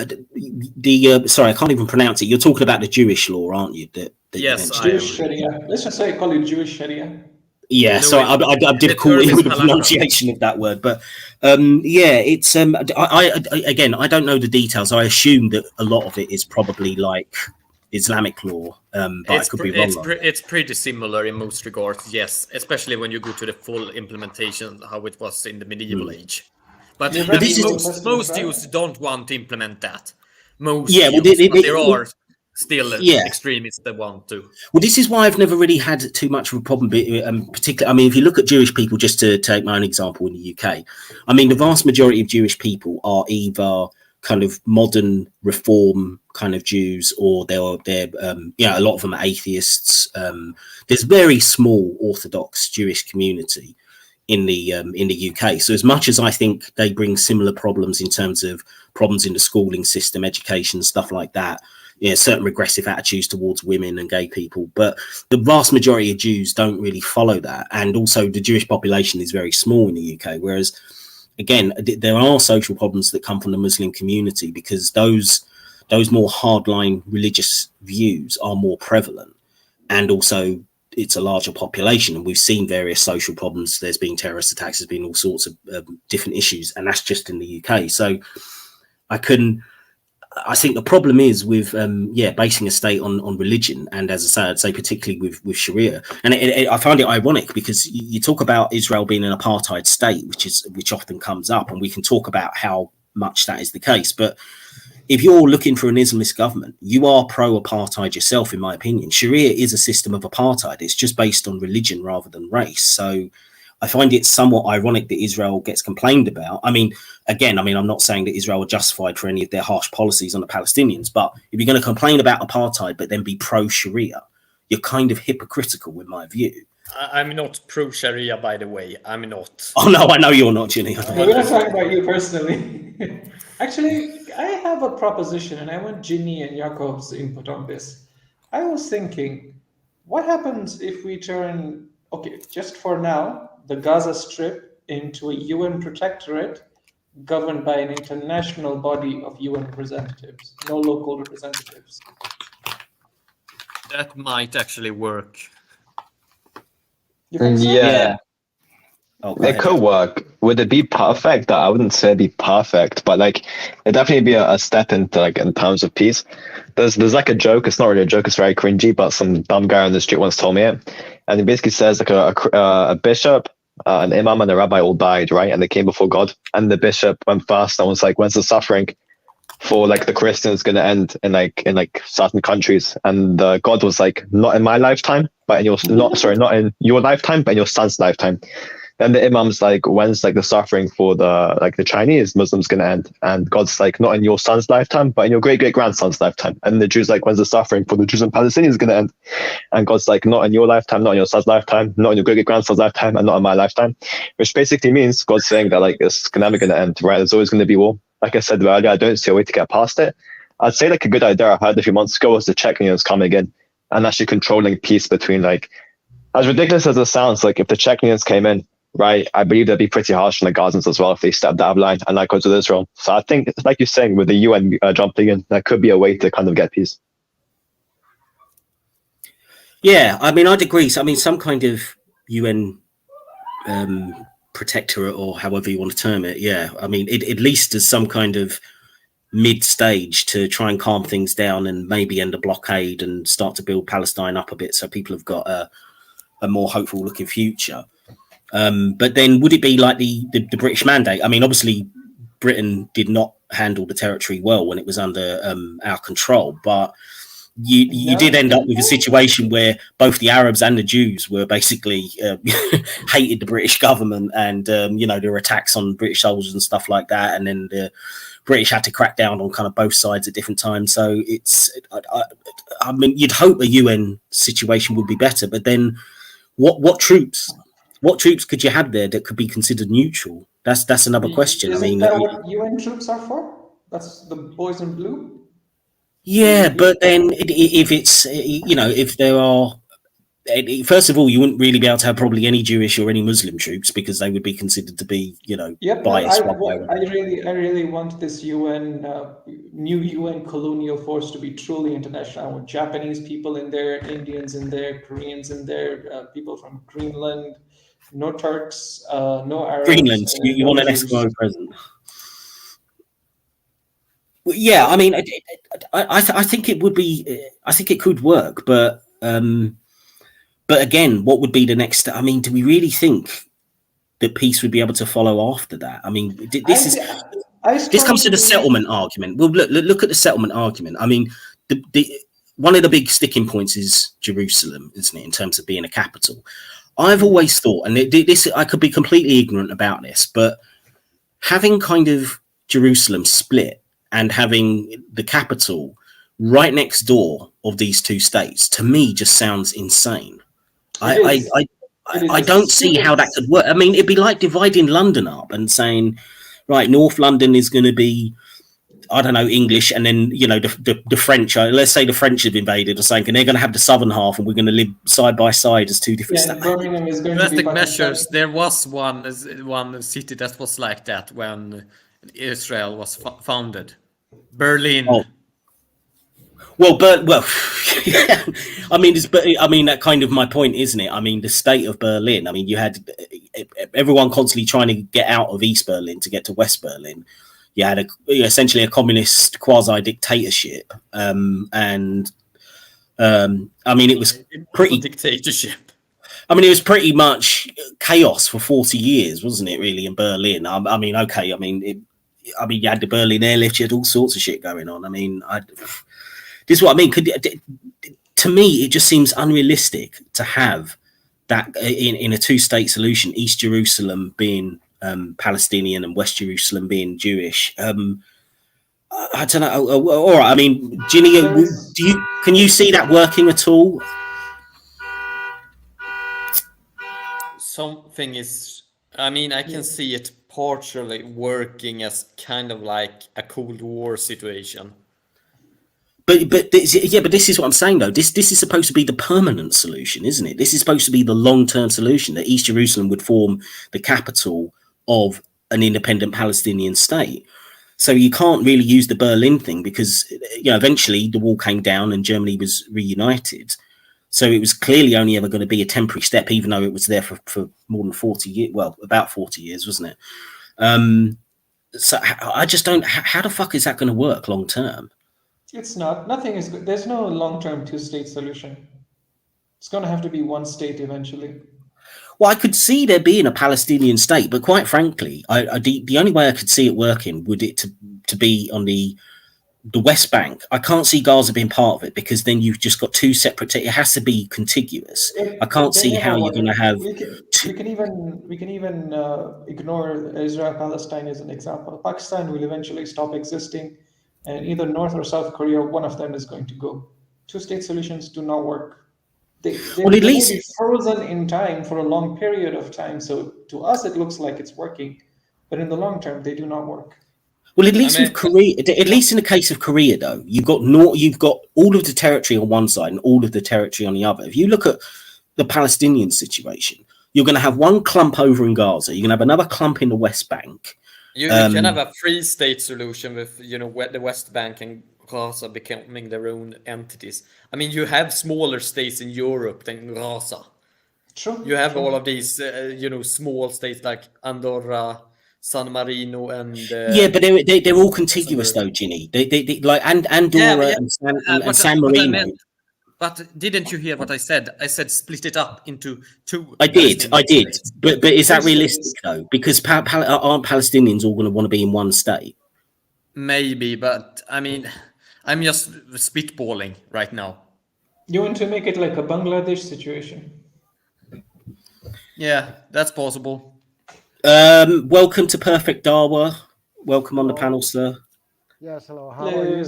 sorry, I can't even pronounce it. You're talking about the Jewish law, aren't you?
Yes,
Jewish Sharia. Let's just say call it Jewish Sharia.
Yeah, so I'm difficult with the pronunciation of that word, but it's I don't know the details. I assume that a lot of it is probably like Islamic law, but I could be wrong.
It's pretty similar in most regards, yes, especially when you go to the full implementation, how it was in the medieval age. But most Jews don't want to implement that. Most Jews, but there are still extremists that want to.
Well, this is why I've never really had too much of a problem, particularly, I mean, if you look at Jewish people, just to take my own example in the UK, I mean, the vast majority of Jewish people are either kind of modern reform kind of Jews, or they're a lot of them are atheists. There's very small Orthodox Jewish community in the UK. So as much as I think they bring similar problems in terms of problems in the schooling system, education, stuff like that, certain regressive attitudes towards women and gay people, but the vast majority of Jews don't really follow that. And also the Jewish population is very small in the UK, whereas again, there are social problems that come from the Muslim community because those more hardline religious views are more prevalent, and also it's a larger population, and we've seen various social problems. There's been terrorist attacks, there's been all sorts of different issues, and that's just in the UK. So I think the problem is with basing a state on religion, and as I say, I'd say particularly with Sharia. And I find it ironic because you talk about Israel being an apartheid state, which often comes up, and we can talk about how much that is the case. But if you're looking for an Islamist government, you are pro-apartheid yourself, in my opinion. Sharia is a system of apartheid. It's just based on religion rather than race. So I find it somewhat ironic that Israel gets complained about. I mean, I'm not saying that Israel are justified for any of their harsh policies on the Palestinians, but if you're going to complain about apartheid but then be pro-Sharia, you're kind of hypocritical in my view.
I'm not pro-Sharia, by the way. I'm not.
Oh, no, I know you're not, Ginny.
We're not talking about you personally. Actually, I have a proposition, and I want Ginny and Jakob's input on this. I was thinking, what happens if we turn, just for now, the Gaza Strip into a UN protectorate governed by an international body of UN representatives, no local representatives?
That might actually work.
You think so?
Yeah.
Okay.
It could work. Would it be perfect? I wouldn't say it'd be perfect, but like it'd definitely be a step into like in terms of peace. There's like a joke. It's not really a joke. It's very cringy, but some dumb guy on the street once told me it, and it basically says like a bishop, an imam, and a rabbi all died, right? And they came before God, and the bishop went first and was like, "When's the suffering for like the Christians going to end in like certain countries?" And God was like, "Not in my lifetime, but in your not in your lifetime, but in your son's lifetime." Then the imam's like, "When's like the suffering for the Chinese Muslims going to end?" And God's like, "Not in your son's lifetime, but in your great grandson's lifetime." And the Jews like, "When's the suffering for the Jews and Palestinians going to end?" And God's like, "Not in your lifetime, not in your son's lifetime, not in your great grandson's lifetime, and not in my lifetime." Which basically means God's saying that like it's never going to end, right? There's always going to be war. Like I said earlier, I don't see a way to get past it. I'd say like a good idea I heard a few months ago was the Czech unions coming in and actually controlling peace between like, as ridiculous as it sounds, like if the Czech unions came in, right, I believe they'd be pretty harsh on the Gazans as well if they stepped out of line, and likewise with Israel. So I think, like you're saying, with the UN jumping in, that could be a way to kind of get peace.
Yeah, I mean, I'd agree. So, I mean, some kind of UN protectorate, or however you want to term it. Yeah, I mean, at least as some kind of mid-stage to try and calm things down and maybe end a blockade and start to build Palestine up a bit so people have got a more hopeful looking future. But then would it be like the British mandate? I mean, obviously Britain did not handle the territory well when it was under our control, but you did end up with a situation where both the Arabs and the Jews were basically hated the British government, and there were attacks on British soldiers and stuff like that, and then the British had to crack down on kind of both sides at different times. So I mean, you'd hope a UN situation would be better, but then what troops could you have there that could be considered neutral? That's another question.
Isn't that what UN troops are for? That's the boys in blue?
Yeah, but then if it's, if there are, first of all, you wouldn't really be able to have probably any Jewish or any Muslim troops because they would be considered to be, biased.
I really want this new UN colonial force to be truly international. I want Japanese people in there, Indians in there, Koreans in there, people from Greenland, no Turks, no Arabs.
Greenland, you want an Eskimo president? Yeah, I mean, I think it would be. I think it could work, but again, what would be the next step? I mean, do we really think that peace would be able to follow after that? I mean, this comes to the settlement argument. Well, look at the settlement argument. I mean, one of the big sticking points is Jerusalem, isn't it, in terms of being a capital? I've always thought, and I could be completely ignorant about this, but having kind of Jerusalem split and having the capital right next door of these two states, to me, just sounds insane. I I don't see how that could work. I mean, it'd be like dividing London up and saying, right, North London is going to be, I don't know, English, and then, you know, the French, let's say the French have invaded or something, and they're going to have the southern half, and we're going to live side by side as two different states.
Birmingham is going
drastic
to be
measures. There was one city that was like that when Israel was founded. Berlin.
Oh. Well, yeah. I mean, that kind of my point, isn't it? I mean, the state of Berlin. I mean, you had everyone constantly trying to get out of East Berlin to get to West Berlin. You had essentially a communist quasi dictatorship, and I mean, it was pretty
dictatorship.
I mean, it was pretty much chaos for 40 years, wasn't it? Really, in Berlin. I mean, okay. I mean, you had the Berlin airlift. You had all sorts of shit going on. I mean, this is what I mean. To me, it just seems unrealistic to have that in a two-state solution, East Jerusalem being Palestinian and West Jerusalem being Jewish. I don't know. All right. I mean, Ginny, can you see that working at all?
Something is. I mean, I can see it partially working as kind of like a Cold War situation.
But this is what I'm saying though. This is supposed to be the permanent solution, isn't it? This is supposed to be the long-term solution, that East Jerusalem would form the capital of an independent Palestinian state. So you can't really use the Berlin thing because, you know, eventually the wall came down and Germany was reunited. So it was clearly only ever going to be a temporary step, even though it was there for more than 40 years. Well, about 40 years, wasn't it? So I just don't. How the fuck is that going to work long term?
It's not. Nothing is good. There's no long-term two-state solution. It's going to have to be one state eventually.
Well, I could see there being a Palestinian state, but quite frankly, the only way I could see it working would it to be on the West Bank. I can't see Gaza being part of it because then you've just got two separate. It has to be contiguous. I can't see how you're going to have.
We can even ignore Israel-Palestine as an example. Pakistan will eventually stop existing. And either North or South Korea, one of them is going to go. Two-state solutions do not work. They may be frozen in time for a long period of time. So to us, it looks like it's working, but in the long term, they do not work.
Well, at least with Korea, at least in the case of Korea, though, you've got all of the territory on one side and all of the territory on the other. If you look at the Palestinian situation, you're going to have one clump over in Gaza. You're going to have another clump in the West Bank.
You can have a free-state solution with, you know, the West Bank and Gaza becoming their own entities. I mean, you have smaller states in Europe than Gaza.
True.
You have all of these, you know, small states like Andorra, San Marino, and
yeah, but they're all contiguous though, Ginny. They like Andorra and San Marino.
But didn't you hear what I said? I said split it up into two.
I did. But is that realistic though? Because aren't Palestinians all going to want to be in one state?
Maybe, but I mean, I'm just spitballing right now.
You want to make it like a Bangladesh situation?
Yeah, that's possible.
Welcome to Perfect Darwa. Welcome on the panel, sir.
Yes, hello. How are you?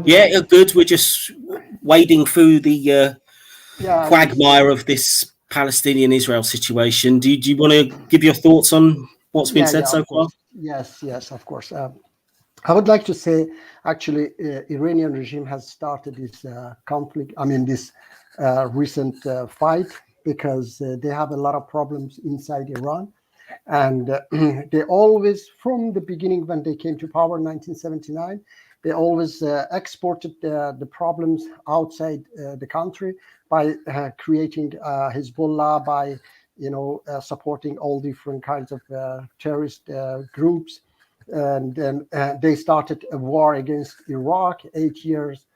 Yeah, good. We're just wading through the quagmire of this Palestinian-Israel situation. Do you want to give your thoughts on what's been said so far?
Yes, of course. I would like to say, actually, Iranian regime has started this conflict. I mean, this recent fight because they have a lot of problems inside Iran, and they always, from the beginning when they came to power in 1979. They always exported the problems outside the country by creating Hezbollah, by supporting all different kinds of terrorist groups, and then they started a war against Iraq, 8 years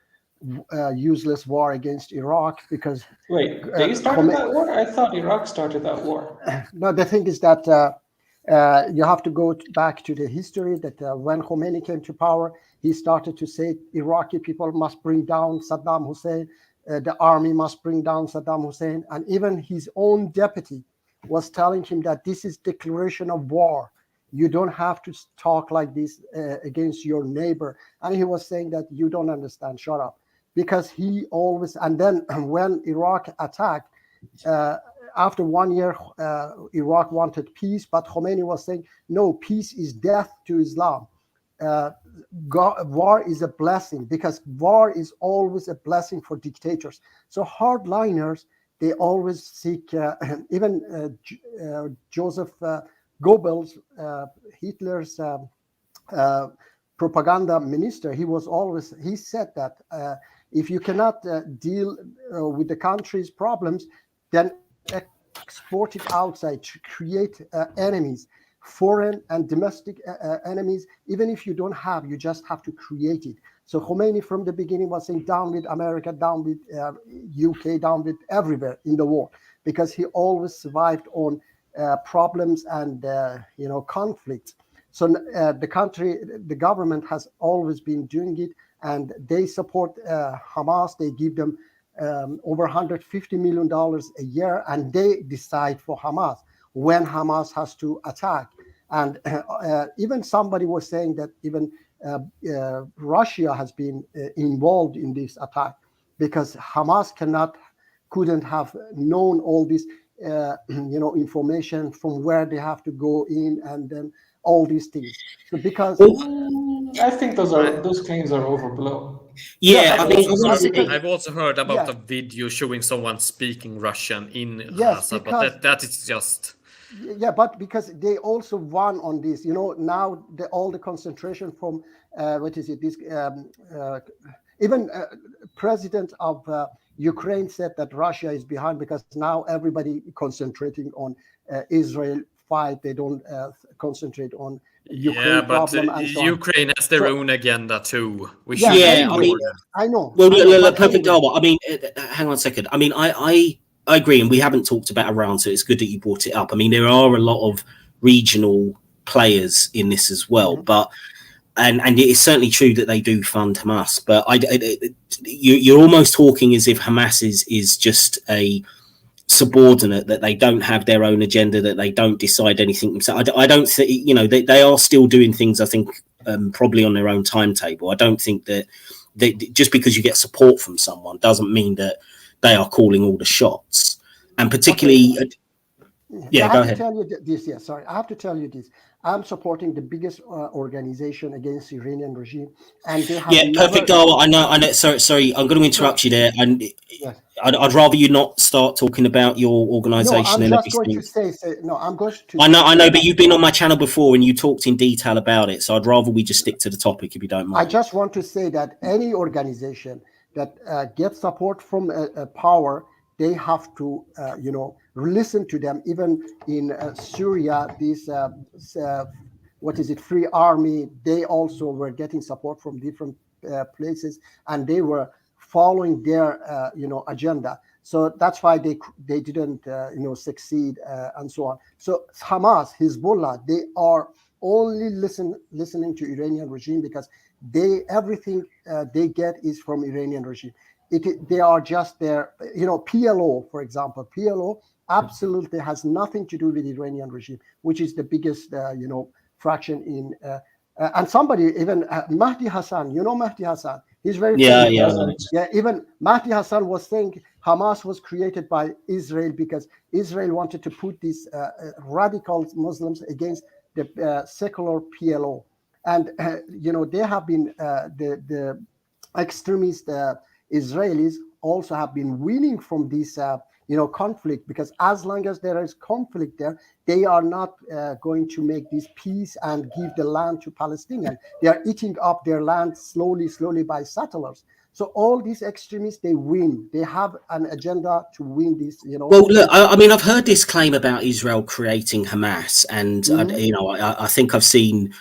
useless war against Iraq because.
Wait, they started that war? I thought Iraq started that war.
No, the thing is that you have to go back to the history that when Khomeini came to power. He started to say Iraqi people must bring down Saddam Hussein, the army must bring down Saddam Hussein, and even his own deputy was telling him that this is declaration of war. You don't have to talk like this against your neighbor. And he was saying that you don't understand, shut up. Because he always, and then when Iraq attacked, after 1 year, Iraq wanted peace, but Khomeini was saying, no, peace is death to Islam. War is a blessing, because war is always a blessing for dictators. So hardliners, they always seek, even Joseph Goebbels, Hitler's propaganda minister, he said that if you cannot deal with the country's problems, then export it outside to create enemies, foreign and domestic enemies. Even if you don't have, you just have to create it. So Khomeini from the beginning was saying down with America, down with UK, down with everywhere in the world, because he always survived on problems and conflicts. So the government has always been doing it, and they support Hamas. They give them over $150 million a year, and they decide for Hamas when Hamas has to attack. And even somebody was saying that even Russia has been involved in this attack, because Hamas couldn't have known all this information from where they have to go in, and then all these things. So because
I think those claims are overblown.
Yeah,
I've also heard about a video showing someone speaking Russian in Gaza, but that is just.
Yeah, but because they also won on this, now all the concentration from even president of Ukraine said that Russia is behind, because now everybody concentrating on Israel fight. They don't concentrate on Ukraine problem and so
Ukraine has their own agenda too.
I know.
Well, perfect. Anyway. I mean, hang on a second. I mean, I agree, and we haven't talked about Iran, so it's good that you brought it up. I mean, there are a lot of regional players in this as well, but and it is certainly true that they do fund Hamas. But you're almost talking as if Hamas is just a subordinate, that they don't have their own agenda, that they don't decide anything themselves. I don't think, they are still doing things, I think, probably on their own timetable. I don't think that just because you get support from someone doesn't mean that they are calling all the shots. And particularly, go ahead.
I have to tell you this. I'm supporting the biggest organization against the Iranian regime, and they have
perfect. I know. Sorry. I'm going to interrupt you there, and I'd rather you not start talking about your organization.
No, I'm just going to say. No, I'm going to.
I know, but you've been on my channel before, and you talked in detail about it. So I'd rather we just stick to the topic, if you don't mind.
I just want to say that any organization that gets support from a power, they have to, listen to them. Even in Syria, this Free Army, they also were getting support from different places, and they were following their, agenda. So that's why they didn't, succeed and so on. So Hamas, Hezbollah, they are only listening to Iranian regime, because everything they get is from Iranian regime. They are just there, PLO, for example. PLO absolutely has nothing to do with the Iranian regime, which is the biggest, fraction in. And somebody, even Mahdi Hassan, Mahdi Hassan, he's very famous. Even Mahdi Hassan was saying Hamas was created by Israel, because Israel wanted to put these radical Muslims against the secular PLO. And, they have been the extremist Israelis also have been winning from this, conflict, because as long as there is conflict there, they are not going to make this peace and give the land to Palestinians. They are eating up their land slowly by settlers. So all these extremists, they win. They have an agenda to win this,
Well, look, I mean, I've heard this claim about Israel creating Hamas, and I think I've seen.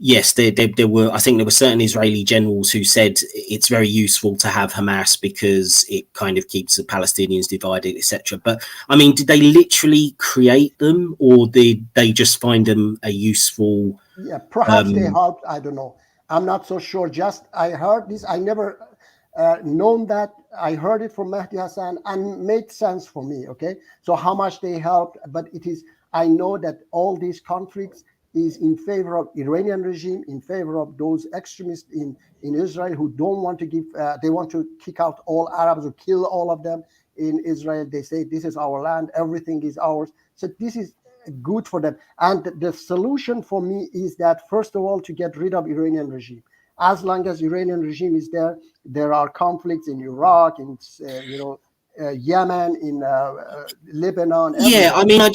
Yes, there were. I think there were certain Israeli generals who said it's very useful to have Hamas because it kind of keeps the Palestinians divided, etc. But I mean, did they literally create them, or did they just find them a useful?
Yeah, perhaps they helped. I don't know. I'm not so sure. Just I heard this. I never known that. I heard it from Mahdi Hassan and made sense for me. Okay, so how much they helped, but it is. I know that all these conflicts, is in favor of Iranian regime, in favor of those extremists in Israel who don't want to give, they want to kick out all Arabs or kill all of them in Israel. They say this is our land, everything is ours. So this is good for them. And the solution for me is that, first of all, to get rid of Iranian regime. As long as Iranian regime is there, there are conflicts in Iraq, in Yemen, in Lebanon.
Yeah, I mean, I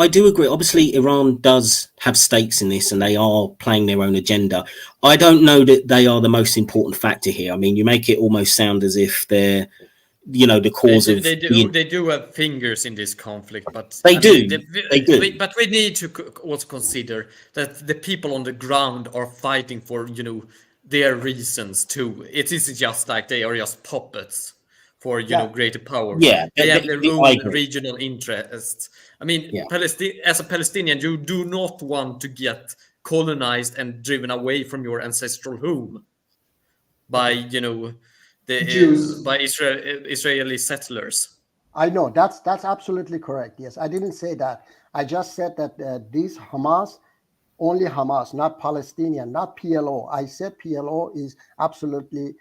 do agree. Obviously, Iran does have stakes in this, and they are playing their own agenda. I don't know that they are the most important factor here. I mean, you make it almost sound as if they're, the cause of.
They do have fingers in this conflict, but
they do.
But we need to also consider that the people on the ground are fighting for their reasons too. It isn't just like they are just puppets for greater power.
Yeah,
they have their own regional interests. I mean, as a Palestinian, you do not want to get colonized and driven away from your ancestral home by by Israeli settlers.
I know that's absolutely correct. Yes, I didn't say that. I just said that these Hamas, only Hamas, not Palestinian, not PLO. I said PLO is absolutely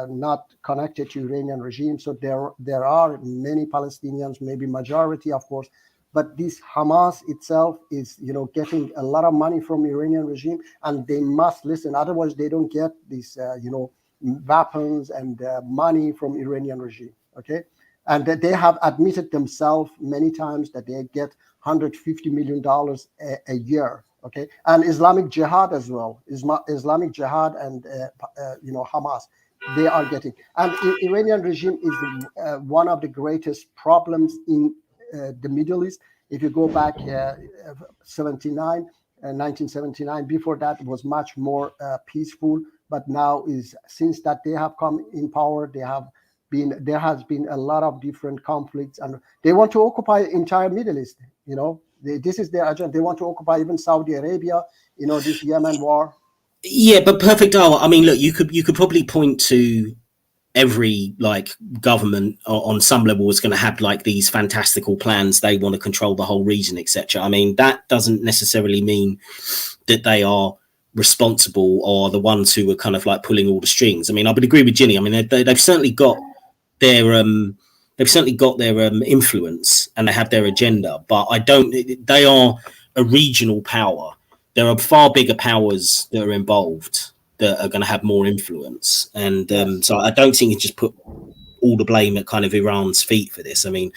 not connected to Iranian regime. So there are many Palestinians, maybe majority, of course, but this Hamas itself is getting a lot of money from Iranian regime, and they must listen. Otherwise, they don't get this weapons and money from Iranian regime. Okay, and that they have admitted themselves many times that they get $150 million a year. Okay, and Islamic Jihad as well. Islamic Jihad and Hamas, they are getting. And Iranian regime is one of the greatest problems in the Middle East. If you go back 1979, before that it was much more peaceful. But now since that they have come in power, there has been a lot of different conflicts, and they want to occupy entire Middle East. This is their agenda. They want to occupy even Saudi Arabia. This Yemen war.
Yeah, but perfect. I mean, look, you could probably point to every government on some level is going to have these fantastical plans. They want to control the whole region, etc. I mean, that doesn't necessarily mean that they are responsible or the ones who are kind of pulling all the strings. I mean, I would agree with Ginny. I mean, they've certainly got their influence and they have their agenda, but they are a regional power. There are far bigger powers that are involved that are going to have more influence. And so I don't think you just put all the blame at kind of Iran's feet for this. I mean,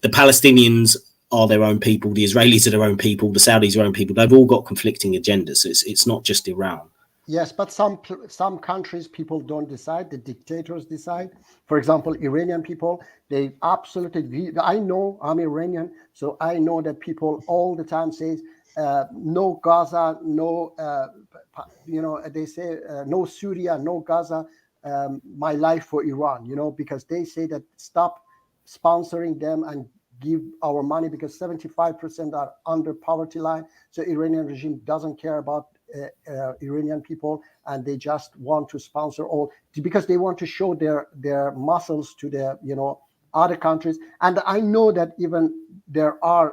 the Palestinians are their own people, the Israelis are their own people, the Saudis are their own people. They've all got conflicting agendas. So it's not just Iran.
Yes, but some countries, people don't decide. The dictators decide. For example, Iranian people, they absolutely. I know, I'm Iranian, so I know that people all the time say, no Gaza, no, they say no Syria, no Gaza, my life for Iran, because they say that stop sponsoring them and give our money, because 75% are under poverty line. So Iranian regime doesn't care about Iranian people, and they just want to sponsor all, because they want to show their muscles to the other countries. And I know that even there are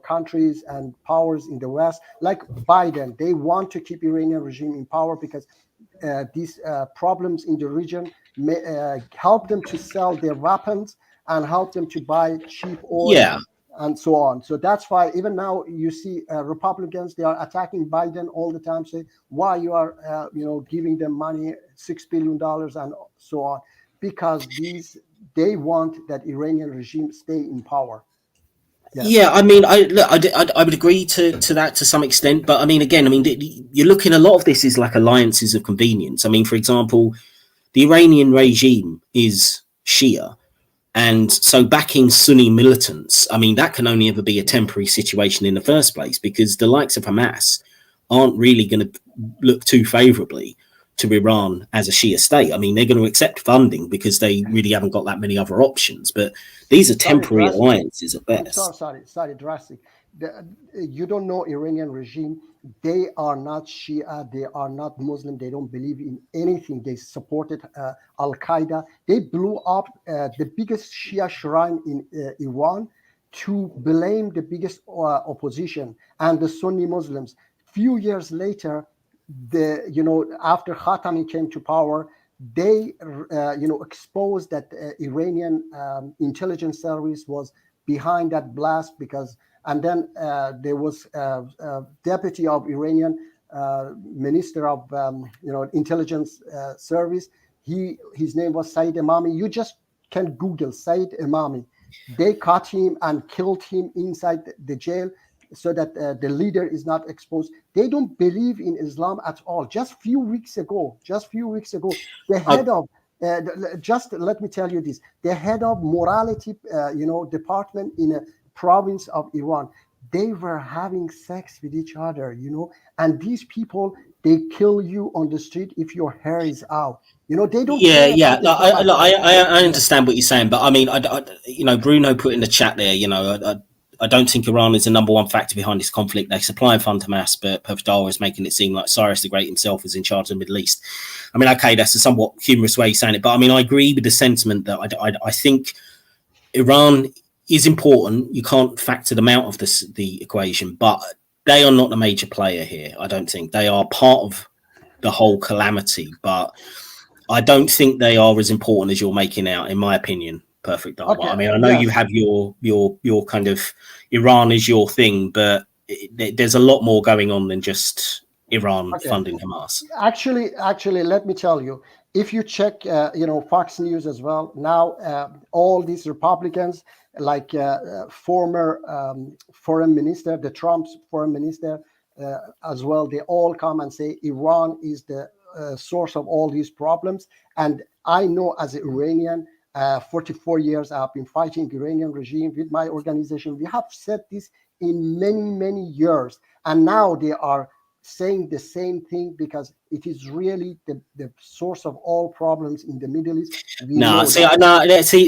countries and powers in the West, like Biden, they want to keep Iranian regime in power because these problems in the region may help them to sell their weapons and help them to buy cheap oil and so on. So that's why even now you see Republicans, they are attacking Biden all the time, say why you are giving them money, $6 billion and so on, because they want that Iranian regime stay in power.
Yes. Yeah, I mean, I would agree to that to some extent, but I mean, again, you're looking, a lot of this is like alliances of convenience. I mean, for example, the Iranian regime is Shia, and so backing Sunni militants, I mean, that can only ever be a temporary situation in the first place, because the likes of Hamas aren't really going to look too favorably to Iran as a Shia state. I mean, they're going to accept funding because they really haven't got that many other options, but these are temporary alliances at best.
Sorry, drastic. You don't know Iranian regime. They are not Shia. They are not Muslim. They don't believe in anything. They supported Al-Qaeda. They blew up the biggest Shia shrine in Iran to blame the biggest opposition and the Sunni Muslims. Few years later, after Khatami came to power, they exposed that Iranian intelligence service was behind that blast, and then there was a deputy of Iranian minister of intelligence service. His name was Said Imami. You just can Google Said Imami. They caught him and killed him inside the jail so that the leader is not exposed. They don't believe in Islam at all. Just few weeks ago, the head of just let me tell you this: the head of morality, department in a province of Iran, they were having sex with each other, and these people, they kill you on the street if your hair is out. They don't.
Yeah. I understand what you're saying, but I mean, Bruno put in the chat there. I don't think Iran is the number one factor behind this conflict. They supply and fund Hamas, but Pervdar is making it seem like Cyrus the Great himself is in charge of the Middle East. I mean, okay, that's a somewhat humorous way of saying it, but I mean, I agree with the sentiment that I think Iran is important. You can't factor them out of the equation, but they are not the major player here. I don't think they are part of the whole calamity, but I don't think they are as important as you're making out, in my opinion. Perfect. Okay. I mean, I know you have your kind of Iran is your thing, but there's a lot more going on than just Iran funding Hamas.
Actually, let me tell you, if you check, Fox News as well, now all these Republicans, like former foreign minister, the Trump's foreign minister as well, they all come and say Iran is the source of all these problems. And I know as an Iranian, 44 years I've been fighting Iranian regime with my organization. We have said this in many years, and now they are saying the same thing because it is really the source of all problems in the Middle East.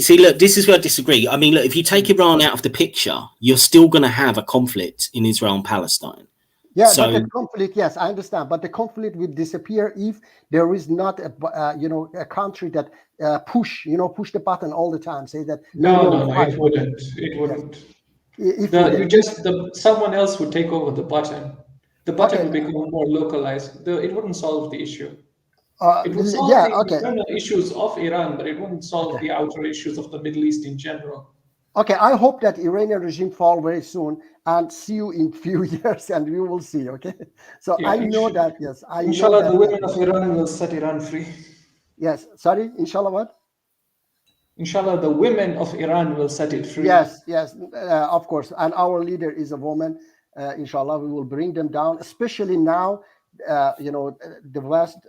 See, look, this is where I disagree. I mean, look, if you take Iran out of the picture, you're still going to have a conflict in Israel and Palestine.
Yeah, but the conflict, yes, I understand, but the conflict will disappear if there is not a country that push the button all the time, say that
no, it wouldn't. It wouldn't. Someone else would take over the button. The button would become more localized. It wouldn't solve the issue. It would solve the internal issues of Iran, but it wouldn't solve the outer issues of the Middle East in general.
Okay, I hope that Iranian regime fall very soon, and see you in few years, and we will see. Okay, so I know that. Yes,
Inshallah, the women of Iran will set Iran free.
Yes, sorry. Inshallah, what?
Inshallah, the women of Iran will set it free.
Yes, of course. And our leader is a woman. Inshallah, we will bring them down. Especially now, the West.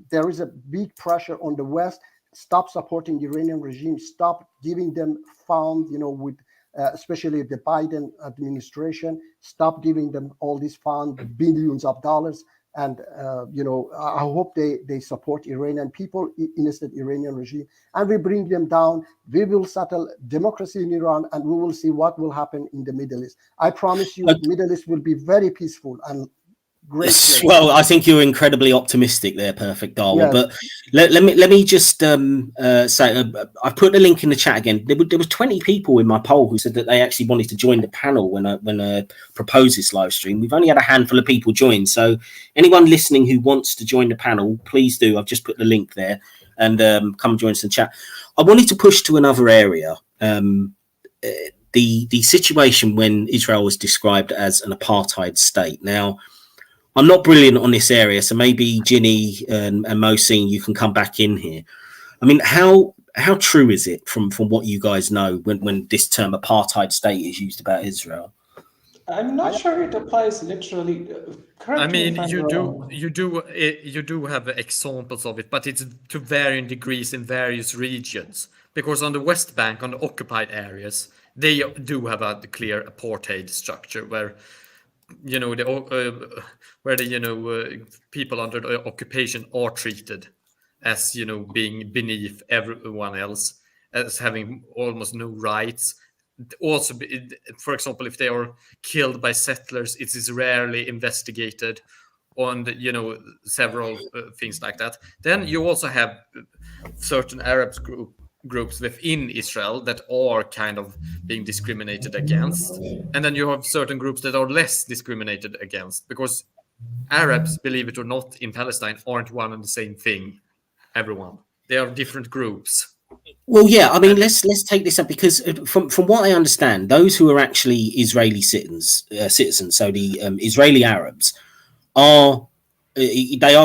There is a big pressure on the West. Stop supporting the Iranian regime. Stop giving them funds, with especially the Biden administration. Stop giving them all these funds, billions of dollars. And, I hope they support Iranian people, instead Iranian regime. And we bring them down. We will settle democracy in Iran, and we will see what will happen in the Middle East. I promise you, Middle East will be very peaceful and great place.
Well, I think you're incredibly optimistic there, Perfect Darwin. Yes. But let me just say, I've put the link in the chat again. There were 20 people in my poll who said that they actually wanted to join the panel when I proposed this live stream. We've only had a handful of people join, so anyone listening who wants to join the panel, please do. I've just put the link there, and come join us in chat. I wanted to push to another area. The situation when Israel was described as an apartheid state. Now, I'm not brilliant on this area, so maybe Ginny and Mohsin, you can come back in here. I mean, how true is it from what you guys know when this term apartheid state is used about Israel?
I'm not sure it applies literally.
I mean, you do have examples of it, but it's to varying degrees in various regions. Because on the West Bank, on the occupied areas, they do have a clear apartheid structure where people under the occupation are treated as being beneath everyone else, as having almost no rights. Also, for example, if they are killed by settlers, it is rarely investigated on several things like that. Then you also have certain Arab groups within Israel that are kind of being discriminated against, and then you have certain groups that are less discriminated against, because Arabs, believe it or not, in Palestine aren't one and the same thing. Everyone, they are different groups.
Well, yeah, I mean, let's take this up, because from what I understand, those who are actually Israeli citizens, so the Israeli Arabs are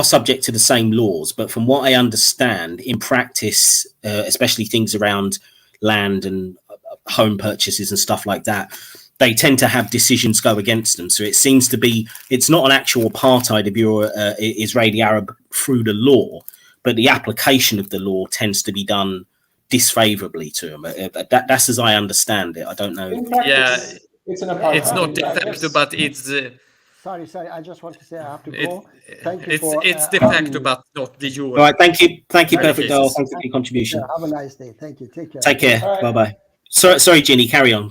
subject to the same laws. But from what I understand, in practice, especially things around land and home purchases and stuff like that, they tend to have decisions go against them. So it seems to be, it's not an actual apartheid if you're Israeli Arab through the law, but the application of the law tends to be done disfavorably to them. That's as I understand it. I don't know.
In practice, it's an apartheid.
It's not de facto, but it's.
Sorry. I just want to say I have to go. Thank you for.
It's de facto, but not de jure.
All right. Thank you, Perfect Doll. Thank you for your contribution.
Yeah, have a nice day. Thank you. Take care.
Take care.
Right.
Bye bye. Sorry, Ginny. Carry on.